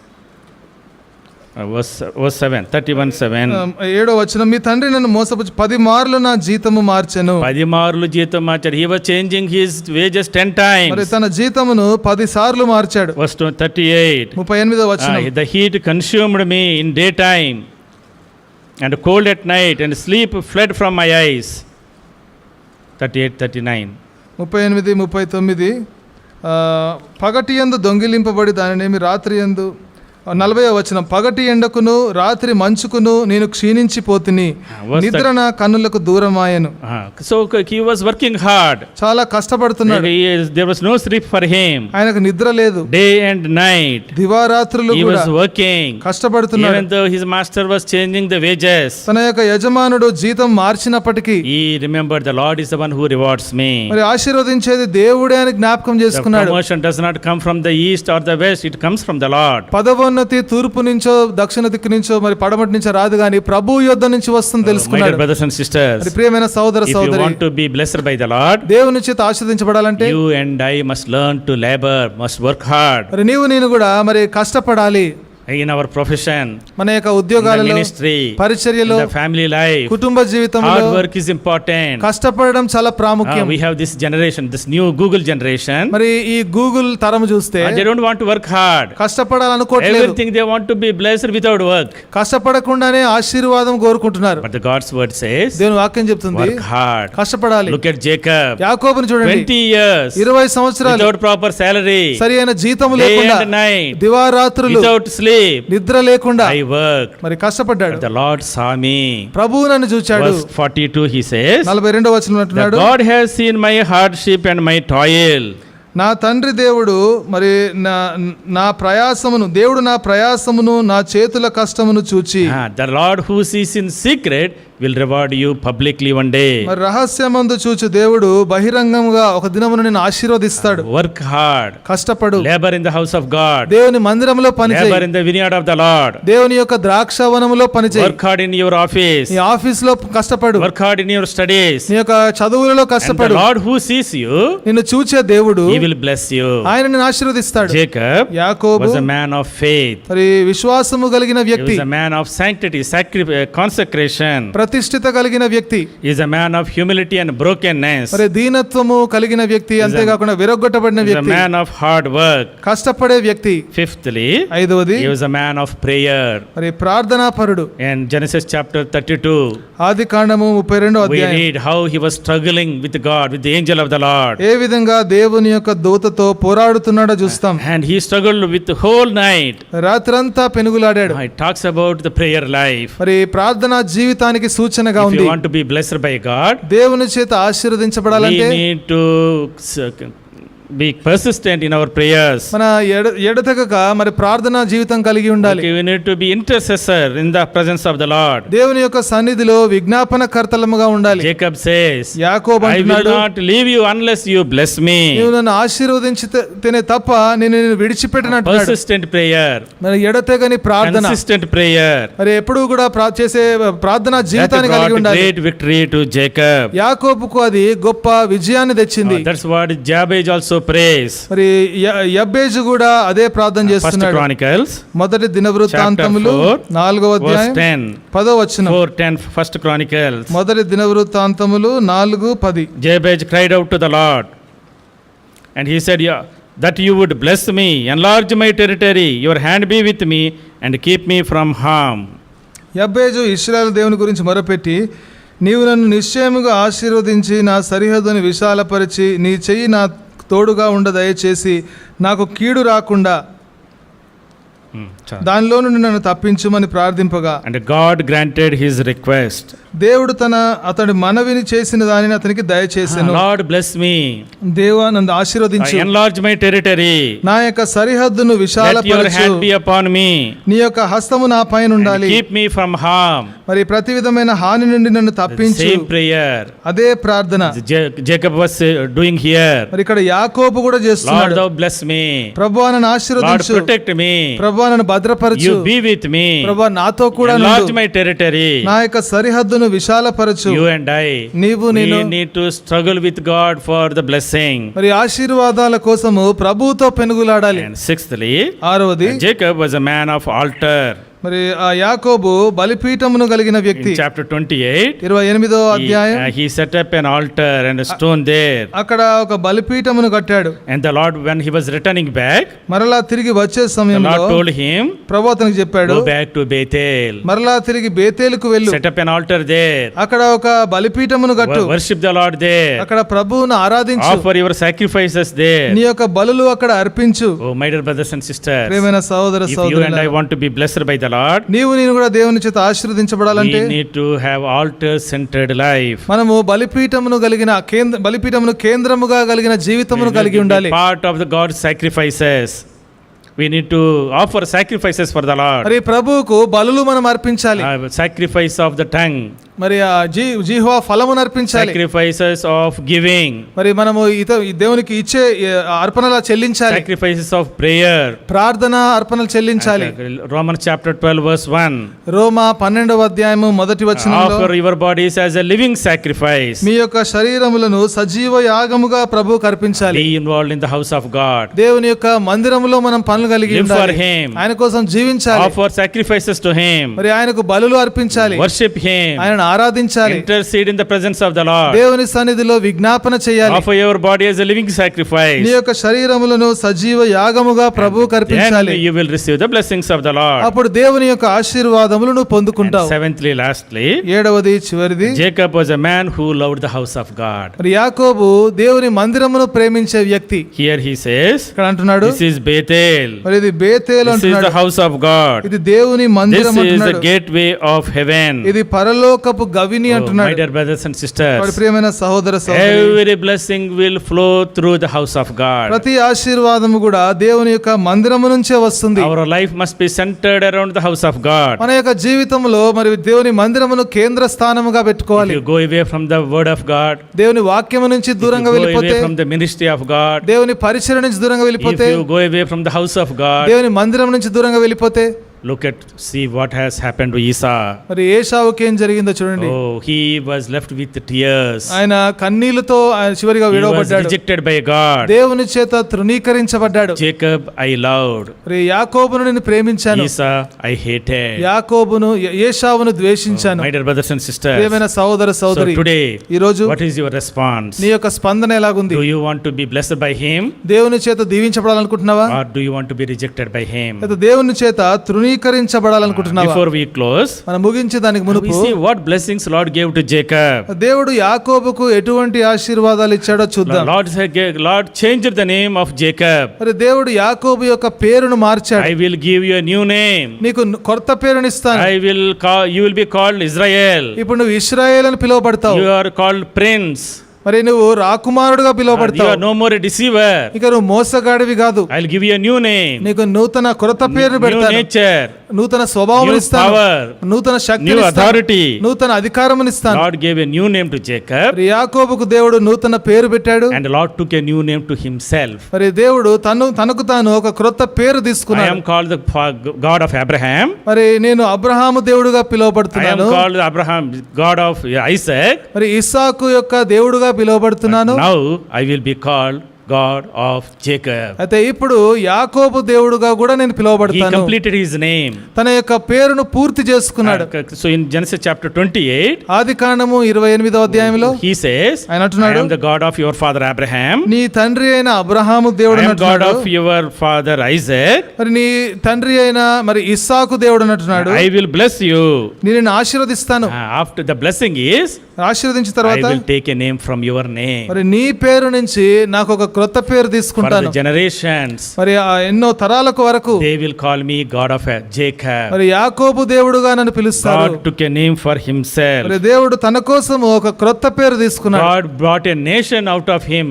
Verse 7, 31:7. 7వ వచనం, మీ తండ్రి నన్ను మోసపుచ్చి 10 మార్లు నా జీతము మార్చెను. 10 మార్లు జీతం మార్చాడు. He was changing his wages 10 మరి times. తన జీతమును 10 సార్లు మార్చాడు. Verse 38. 38వ వచనం, The heat consumed me in daytime, and cold at night, and sleep fled from my eyes. 38, 39. 38, 39, పగటి యందు దొంగిలింపబడి దానినేమి రాత్రి యందు. 40వ వచనం, పగటి ఎండకును రాత్రి మంచుకును నేను క్షీణించిపోతిని, నిద్ర నా కన్నులకు దూరమాయెను. So he was working hard. చాలా కష్టపడుతున్నాడు. There was no sleep for him. ఆయనకు నిద్ర లేదు. Day and night దివారాత్రులు he కూడా was working. కష్టపడుతున్నాడు. Even though his master was changing the wages, తన యొక్క యజమానుడు జీతం మార్చినప్పటికీ he remembered the Lord is the one who rewards me. మరి ఆశీర్వదించేది దేవుడే అని జ్ఞాపకం The చేసుకున్నాడు. promotion does not come from the east or the west, it comes from the Lord. పదవోన్నతి తూర్పు నుంచో దక్షిణ దిక్కు నుంచో మరి పడమటి నుంచో రాదు గాని ప్రభు యొద్ద నుంచి వస్తుంది My dear తెలుసుకున్నాడు. brothers and sisters, మరి ప్రియమైన సోదర if you సోదరి, want to be blessed by the Lord, దేవుని చేత ఆశీర్వదించబడాలంటే you and I must learn to labor, must work hard మరి నీవు నేను కూడా మరి కష్టపడాలి. in our profession, మన యొక్క in the ఉద్యోగాలలో, ministry, in పరిచర్యలో, the family life. కుటుంబ జీవితంలో Hard work is important. కష్టపడడం చాలా ప్రాముఖ్యం. We have this generation, this new Google generation, మరి ఈ గూగుల్ తరం చూస్తే and they don't want to work hard. కష్టపడాలనుకోవట్లేదు. Everything they want to be blessed without work. కష్టపడకుండానే ఆశీర్వాదం కోరుకుంటున్నారు. But the God's word says, దేవుని వాక్యం చెప్తుంది work hard. కష్టపడాలి. Look at Jacob, యాకోబుని చూడండి, 20 years 20 సంవత్సరాలు without proper salary, సరి అయిన జీతము day లేకుండా, and night, దివారాత్రులు without sleep. నిద్ర లేకుండా I worked. మరి కష్టపడ్డాడు. But the Lord saw me. ప్రభువు నన్ను చూచాడు. Verse 42 he says, 42వ వచనం that అంటున్నాడు, God has seen my hardship and my toil. నా తండ్రి దేవుడు మరి నా ప్రయాసమును, దేవుడు నా ప్రయాసమును నా చేతుల కష్టమును చూచి, The Lord who sees in secret will reward you publicly one day. మరి రహస్యమందు చూచి దేవుడు బహిరంగంగా ఒక దినమున నిన్ను ఆశీర్వదిస్తాడు. Work hard. కష్టపడు. Labor in the house of God. దేవుని మందిరంలో పనిచేయి. Labor in the vineyard of the Lord. దేవుని యొక్క ద్రాక్షవనములో పనిచేయి. Work hard in your office. నీ ఆఫీస్ లో కష్టపడు. Work hard in your studies. నీ యొక్క చదువులలో And the కష్టపడు. Lord who sees you, నిన్ను చూచే దేవుడు he will bless you. ఆయన నిన్ను ఆశీర్వదిస్తాడు. Jacob యాకోబు was a man of faith. మరి విశ్వాసము కలిగిన He వ్యక్తి, was a man of sanctity, consecration. ప్రతిష్ఠిత కలిగిన వ్యక్తి, He is a man of humility and brokenness. మరి దీనత్వము కలిగిన వ్యక్తి, అంతేకాకుండా విరగొట్టబడిన He is a వ్యక్తి, man of hard work. కష్టపడే వ్యక్తి. Fifthly, ఐదవది he was a man of prayer. మరి ప్రార్థనా పరుడు. In Genesis chapter 32, ఆది కాండము 32వ we అధ్యాయం read how he was struggling with God, with the angel of the Lord. ఏ విధంగా దేవుని యొక్క దూతతో పోరాడుతున్నాడో చూస్తాం. And he struggled with the whole night. రాత్రంతా పెనుగులాడాడు. It talks about the prayer life. మరి ప్రార్థనా జీవితానికి సూచనగా If ఉంది. you want to be blessed by God, దేవుని చేత we ఆశీర్వదించబడాలంటే need to be persistent in our prayers. మన ఎడతెగక మరి ప్రార్థనా జీవితం కలిగి ఉండాలి. We need to be intercessor in the presence of the Lord. దేవుని యొక్క సన్నిధిలో విజ్ఞాపన కర్తలముగా ఉండాలి. Jacob says, యాకోబు I will అంటున్నాడు, not leave you unless you bless me. నీవు నన్ను ఆశీర్వదించితేనే తప్ప నేను విడిచిపెట్టనంటున్నాడు. Persistent prayer, మరి ఎడతెగని ప్రార్థన, consistent prayer. మరి ఎప్పుడూ కూడా చేసే ప్రార్థనా That జీవితాన్ని కలిగి brought ఉండాలి. great victory to Jacob. యాకోబుకు అది గొప్ప విజయాన్ని తెచ్చింది. That's what Jabez also prays. మరి యబ్బేజు కూడా అదే ప్రార్థన First చేస్తున్నాడు. Chronicles మొదటి దినవృత్తాంతములు chapter 4, 4వ verse అధ్యాయం 10. 10వ వచనం. 4:10 First Chronicles. మొదటి దినవృత్తాంతములు 4:10. Jabez cried out to the Lord, and he said, yeah, that you would bless me, enlarge my territory, your hand be with me, and keep me from harm. యబ్బేజు ఇశ్రాయేలు దేవుని గురించి మొరపెట్టి, నీవు నన్ను నిశ్చయముగా ఆశీర్వదించి నా సరిహద్దును విశాలపరిచి నీ చెయ్యి నా తోడుగా ఉండ దయచేసి నాకు కీడు రాకుండా. దానిలో నుండి నన్ను తప్పించుమని ప్రార్థింపగా And God granted his request. దేవుడు అతడి మనవిని చేసిన దానిని అతనికి దయచేసెను. Lord bless me. దేవా నన్ను ఆశీర్వదించు. Enlarge my territory. నా యొక్క సరిహద్దును Let your విశాలపరచు. hand be upon me. నీ యొక్క హస్తము నా పైన And ఉండాలి. keep me from harm. మరి ప్రతి విధమైన హాని నుండి నన్ను The తప్పించు. same prayer అదే ప్రార్థన Jacob was doing here. మరి ఇక్కడ యాకోబు కూడా Lord, చేస్తున్నాడు. thou bless me. ప్రభువా నన్ను Lord, ఆశీర్వదించు. protect me. ప్రభువా నన్ను భద్రపరచు. You be with me. ప్రభువా నాతో కూడా Enlarge నుండు. my territory. నా యొక్క సరిహద్దును విశాలపరచు. You and I, నీవు we నేను need to struggle with God for the blessing. మరి ఆశీర్వాదాల కోసము ప్రభువుతో పెనుగులాడాలి. And sixthly, ఆరవది Jacob was a man of altar. మరి ఆ యాకోబు బలిపీఠమును కలిగిన వ్యక్తి. In chapter 28, 28వ అధ్యాయం he set up an altar and a stone there. అక్కడ ఒక బలిపీఠమును కట్టాడు. And the Lord, when he was returning back, మరలా తిరిగి వచ్చే the సమయంలో Lord told him, ప్రభు అతనికి చెప్పాడు, go back to Bethel. మరలా తిరిగి బేతేలుకు వెళ్ళు. Set up an altar there. అక్కడ ఒక బలిపీఠమును కట్టు. Worship the Lord there. అక్కడ ప్రభువును ఆరాధించు. Offer your sacrifices there. నీ యొక్క బలులు అక్కడ అర్పించు. Oh, my dear brothers and sisters, ప్రియమైన సహోదర if you and I సహోదరులారా, want to be blessed by the Lord, నీవు నేను కూడా దేవుని చేత ఆశీర్వదించబడాలంటే we need to have altar-centered life. మనము బలిపీఠమును కలిగిన బలిపీఠమును కేంద్రముగా కలిగిన జీవితమును కలిగి ఉండాలి. Part of the God's sacrifices. We need to offer sacrifices for the Lord. మరి ప్రభువుకు బలులు మనం అర్పించాలి. Sacrifice of the tongue. మరి ఆ జీహ్వా ఫలమును అర్పించాలి. Sacrifices of giving. మరి మనము దేవునికి ఇచ్చే అర్పణలు చెల్లించాలి. Sacrifices of prayer. ప్రార్థన అర్పణలు చెల్లించాలి. Romans chapter 12 verse 1. రోమా 12వ అధ్యాయము మొదటి వచనంలో Offer your bodies as a living sacrifice. మీ యొక్క శరీరములను సజీవ యాగముగా ప్రభువుకు అర్పించాలి. Be involved in the house of God. దేవుని యొక్క మందిరములో మనం పనులు కలిగి Live for ఉండాలి. him. ఆయన కోసం జీవించాలి. Offer sacrifices to him. మరి ఆయనకు బలులు అర్పించాలి. Worship him. ఆయనను ఆరాధించాలి. Intercede in the presence of the Lord. దేవుని సన్నిధిలో విజ్ఞాపన చేయాలి. Offer your body as a living sacrifice. నీ యొక్క శరీరములను సజీవ యాగముగా ప్రభువుకు అర్పించాలి. Then you will receive the blessings of the Lord. అప్పుడు దేవుని యొక్క ఆశీర్వాదములు నువ్వు పొందుకుంటావు. And seventhly, lastly, ఏడవది చివరిది, Jacob was a man who loved the house of God. మరి యాకోబు దేవుని మందిరమును ప్రేమించే వ్యక్తి. Here he says, ఇక్కడ అంటున్నాడు, this is Bethel. మరి ఇది బేతేలు This is అంటున్నాడు. the house of God. ఇది దేవుని This మందిరం is the అంటున్నాడు. gateway of heaven. ఇది పరలోకపు గవిని Oh, my అంటున్నాడు. dear brothers and మరి sisters, ప్రియమైన సహోదర సహోదరి, every blessing will flow through the house of God. ప్రతి ఆశీర్వాదము కూడా దేవుని యొక్క మందిరము నుంచే వస్తుంది. Our life must be centered around the house of God. మన యొక్క జీవితంలో మరి దేవుని మందిరమును కేంద్ర స్థానముగా If పెట్టుకోవాలి. you go away from the word of God, దేవుని వాక్యము నుంచి if దూరంగా you go వెళ్ళిపోతే, away from the ministry of God, దేవుని పరిచర్య నుంచి దూరంగా if వెళ్ళిపోతే, you go away from the house of God, దేవుని మందిరం నుంచి దూరంగా వెళ్ళిపోతే, see what has happened to Esau. మరి ఏశావుకి ఏం జరిగిందో చూడండి. Oh, he was left with tears. ఆయన కన్నీళ్లతో ఆయన చివరిగా He was విడవబడ్డాడు. rejected by God. దేవుని చేత తృణీకరించబడ్డాడు. Jacob I loved, మరి యాకోబును నేను ప్రేమించాను, Esau I hated. యాకోబును ఏశావును ద్వేషించాను. My dear brothers and sisters, ప్రియమైన సహోదర so సహోదరి, today, ఈ రోజు what is your response? నీ యొక్క స్పందన ఎలాగుంది? Do you want to be blessed by him, దేవుని చేత దీవించబడాలనుకుంటున్నావా, or do you want to be rejected by him? లేదా దేవుని చేత తృణీకరించబడాలనుకుంటున్నావా? Before we close, మనం ముగించే దానికి we మునుపు see what blessings Lord gave to Jacob. దేవుడు యాకోబుకు ఎటువంటి ఆశీర్వాదాలు ఇచ్చాడో The చూద్దాం. Lord changed the name of Jacob. మరి దేవుడు యాకోబు యొక్క పేరును మార్చాడు. I will give you a new name. నీకు కొత్త పేరుని ఇస్తాను. You will be called Israel. ఇప్పుడు నువ్వు ఇశ్రాయేల్ అని పిలువబడతావు. You are called Prince. మరి నువ్వు రాకుమారుడుగా You పిలువబడతావు. are no more a deceiver. ఇక నువ్వు మోసగాడివి కాదు. I'll give you a new name. నీకు నూతన కొత్త పేరును New పెడతాను. nature. నూతన స్వభావం New ఇస్తాను. power. నూతన శక్తిని New ఇస్తాను. authority. నూతన అధికారమును ఇస్తాను. Lord gave a new name to Jacob, మరి యాకోబుకు దేవుడు నూతన పేరు పెట్టాడు. and Lord took a new name to himself. మరి దేవుడు తనకు తాను ఒక క్రొత్త పేరు I తీసుకున్నాడు. am called the God of Abraham. మరి నేను అబ్రహాము దేవుడుగా I am పిలువబడుతున్నాను. called Abraham, God of Isaac. మరి ఇస్సాకు యొక్క దేవుడుగా పిలువబడుతున్నాను. Now I will be called God of Jacob. అయితే ఇప్పుడు యాకోబు దేవుడుగా కూడా నేను He పిలువబడతాను. completed his name. తన యొక్క పేరును పూర్తి చేసుకున్నాడు. So in Genesis chapter 28, ఆదికాండము 28వ అధ్యాయంలో he says, ఆయన I అంటున్నాడు, am the God of your father Abraham. నీ తండ్రి అయిన అబ్రహాము దేవుడు I am God అంటున్నాడు. of your father Isaac. మరి నీ తండ్రి అయిన మరి ఇస్సాకు దేవుడు అంటున్నాడు. I will bless you. నేను ఆశీర్వదిస్తాను. After the blessing is, ఆశీర్వదించిన I తర్వాత will take a name from your name. మరి నీ పేరు నుంచి నాకు ఒక క్రొత్త పేరు For the తీసుకుంటాను. generations, మరి ఆ ఎన్నో తరాలకు వరకు they will call me God of Jacob. మరి యాకోబు దేవుడుగా నన్ను పిలుస్తారు. God took a name for himself. మరి దేవుడు తన కోసం ఒక క్రొత్త పేరు తీసుకున్నాడు. God brought a nation out of him,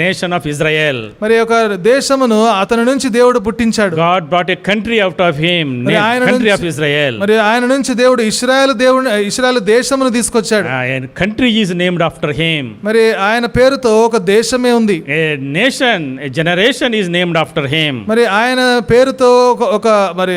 nation of Israel. మరి ఒక దేశమును అతని నుంచి దేవుడు పుట్టించాడు. God brought a country out of him, మరి ఆయన country of నుంచి- Israel. మరి ఆయన నుంచి దేవుడు ఇశ్రాయేలు దేశమును తీసుకొచ్చాడు. And country is named after him. మరి ఆయన పేరుతో ఒక దేశమే ఉంది. A nation, a generation is named after him. మరి ఆయన పేరుతో ఒక మరి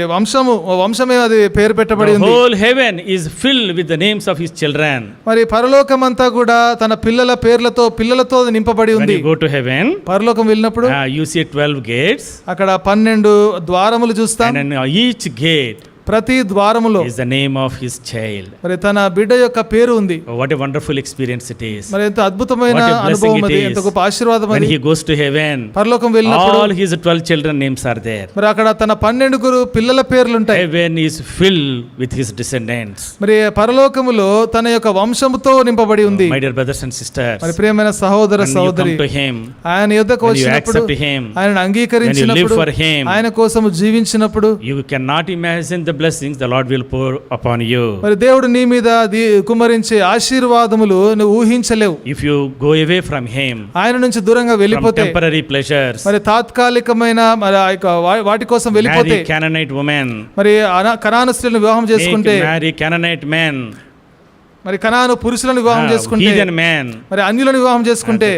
వంశమే అది పేరు పెట్టబడి The ఉంది. whole heaven is filled with the names of his children. మరి పరలోకమంతా కూడా తన పిల్లలతో నింపబడి When ఉంది. you go to heaven, పరలోకం వెళ్ళినప్పుడు you see 12 gates, అక్కడ 12 ద్వారములు చూస్తాం. and on each gate ప్రతి ద్వారములో is the name of his child. మరి తన బిడ్డ యొక్క పేరు ఉంది. Oh, what a wonderful experience it is. మరి ఎంత అద్భుతమైన What a blessing అనుభవం it అది, is. ఎంత గొప్ప ఆశీర్వాదం When అది. he goes to heaven, పరలోకం వెళ్ళినప్పుడు all his 12 children names are there. మరి అక్కడ తన 12 పిల్లల పేర్లు ఉంటాయి. Heaven is filled with his descendants. మరి పరలోకములో తన యొక్క వంశముతో నింపబడి ఉంది. My dear brothers and sisters, మరి ప్రియమైన సహోదర when you సహోదరి, come to him, ఆయన యొద్దకు when you వచ్చినప్పుడు, accept him, ఆయనను అంగీకరించినప్పుడు, when you live for him, ఆయన కోసము జీవించినప్పుడు, you cannot imagine the blessings the Lord will pour upon you. మరి దేవుడు నీ మీద కుమ్మరించే ఆశీర్వాదములు నువ్వు ఊహించలేవు. If you go away from him, ఆయన నుంచి దూరంగా from వెళ్ళిపోతే, temporary pleasures, మరి తాత్కాలికమైన మరి ఆ యొక్క వాటి కోసం వెళ్ళిపోతే, marry Canaanite women, మరి కనాను స్త్రీలను వివాహం చేసుకుంటే, marry Canaanite men, మరి కనాను పురుషులను వివాహం చేసుకుంటే, heathen men, మరి అన్యులను వివాహం చేసుకుంటే,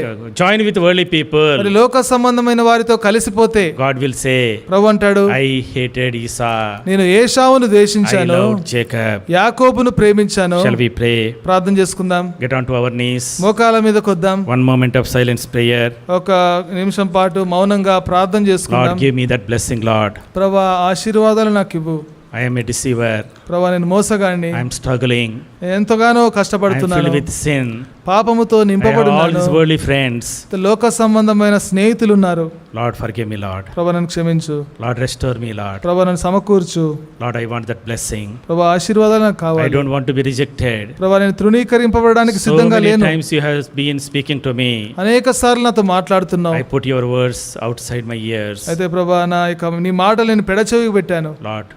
join with worldly people, మరి లోక సంబంధమైన వారితో కలిసిపోతే, God will say, ప్రభు అంటాడు, I hated Esau, నేను ఏశావును I ద్వేషించాను, loved Jacob. యాకోబును ప్రేమించాను. Shall we pray? ప్రార్థన చేసుకుందాం. Get onto our knees. మోకాల మీద కొద్దాం. One moment of silence prayer. ఒక నిమిషం పాటు మౌనంగా ప్రార్థన Lord, చేసుకుందాం. give me that blessing, Lord. ప్రభా ఆశీర్వాదాలు నాకు ఇవ్వు. I am a deceiver. ప్రభా నేను మోసగాడిని, I am struggling. ఎంతగానో I am కష్టపడుతున్నాను, filled with sin. పాపముతో I have all నింపబడున్నాను, these worldly friends. లోక సంబంధమైన స్నేహితులు ఉన్నారు. Lord, forgive me, Lord. ప్రభా నన్ను క్షమించు. Lord, restore me, Lord. ప్రభా నన్ను సమకూర్చు. Lord, I want that blessing. ప్రభా ఆశీర్వాదాలు నాకు I కావాలి. don't want to be rejected. ప్రభా నేను తృణీకరింపబడడానికి So సిద్ధంగా many లేను. times you have been speaking to me. అనేక సార్లు నాతో మాట్లాడుతున్నావు. I put your words outside my ears. అయితే ప్రభా నా యొక్క నీ మాటలు నేను పెడచెవికి పెట్టాను. Lord,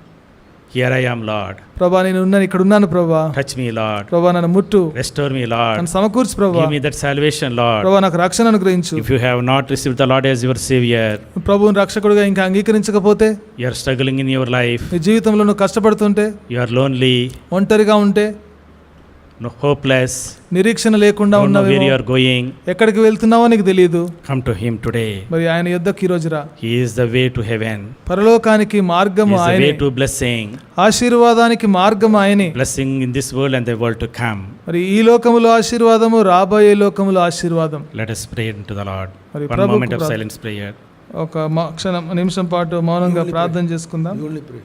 here I am, Lord. ప్రభా నేను ఇక్కడ ఉన్నాను ప్రభా. Touch me, Lord. ప్రభా నన్ను ముట్టు, Restore me, Lord. నన్ను సమకూర్చు ప్రభా. Give me that salvation, Lord. ప్రభా నాకు రక్షణ అనుగ్రహించు. If you have not received the Lord as your Savior, ప్రభువుని రక్షకుడిగా ఇంకా అంగీకరించకపోతే, you are struggling in your life, నీ జీవితంలో నువ్వు కష్టపడుతుంటే, you are lonely, ఒంటరిగా ఉంటే, no hopeless, నిరీక్షణ లేకుండా don't know where you ఉన్నావేమో, are going, ఎక్కడికి వెళ్తున్నావో నీకు తెలియదు, come to Him today. మరి ఆయన యొద్దకు ఈ రోజు రా. He is the way to heaven. పరలోకానికి He మార్గము is the ఆయనే, way to blessing. ఆశీర్వాదానికి మార్గం ఆయనే. Blessing in this world and the world to come. మరి ఈ లోకములో ఆశీర్వాదము, రాబోయే లోకములో ఆశీర్వాదం. Let us pray into the Lord. మరి One ప్రభువుకు moment of ప్రార్థన. silence prayer. ఒక నిమిషం పాటు మౌనంగా ప్రార్థన చేసుకుందాం. You only pray.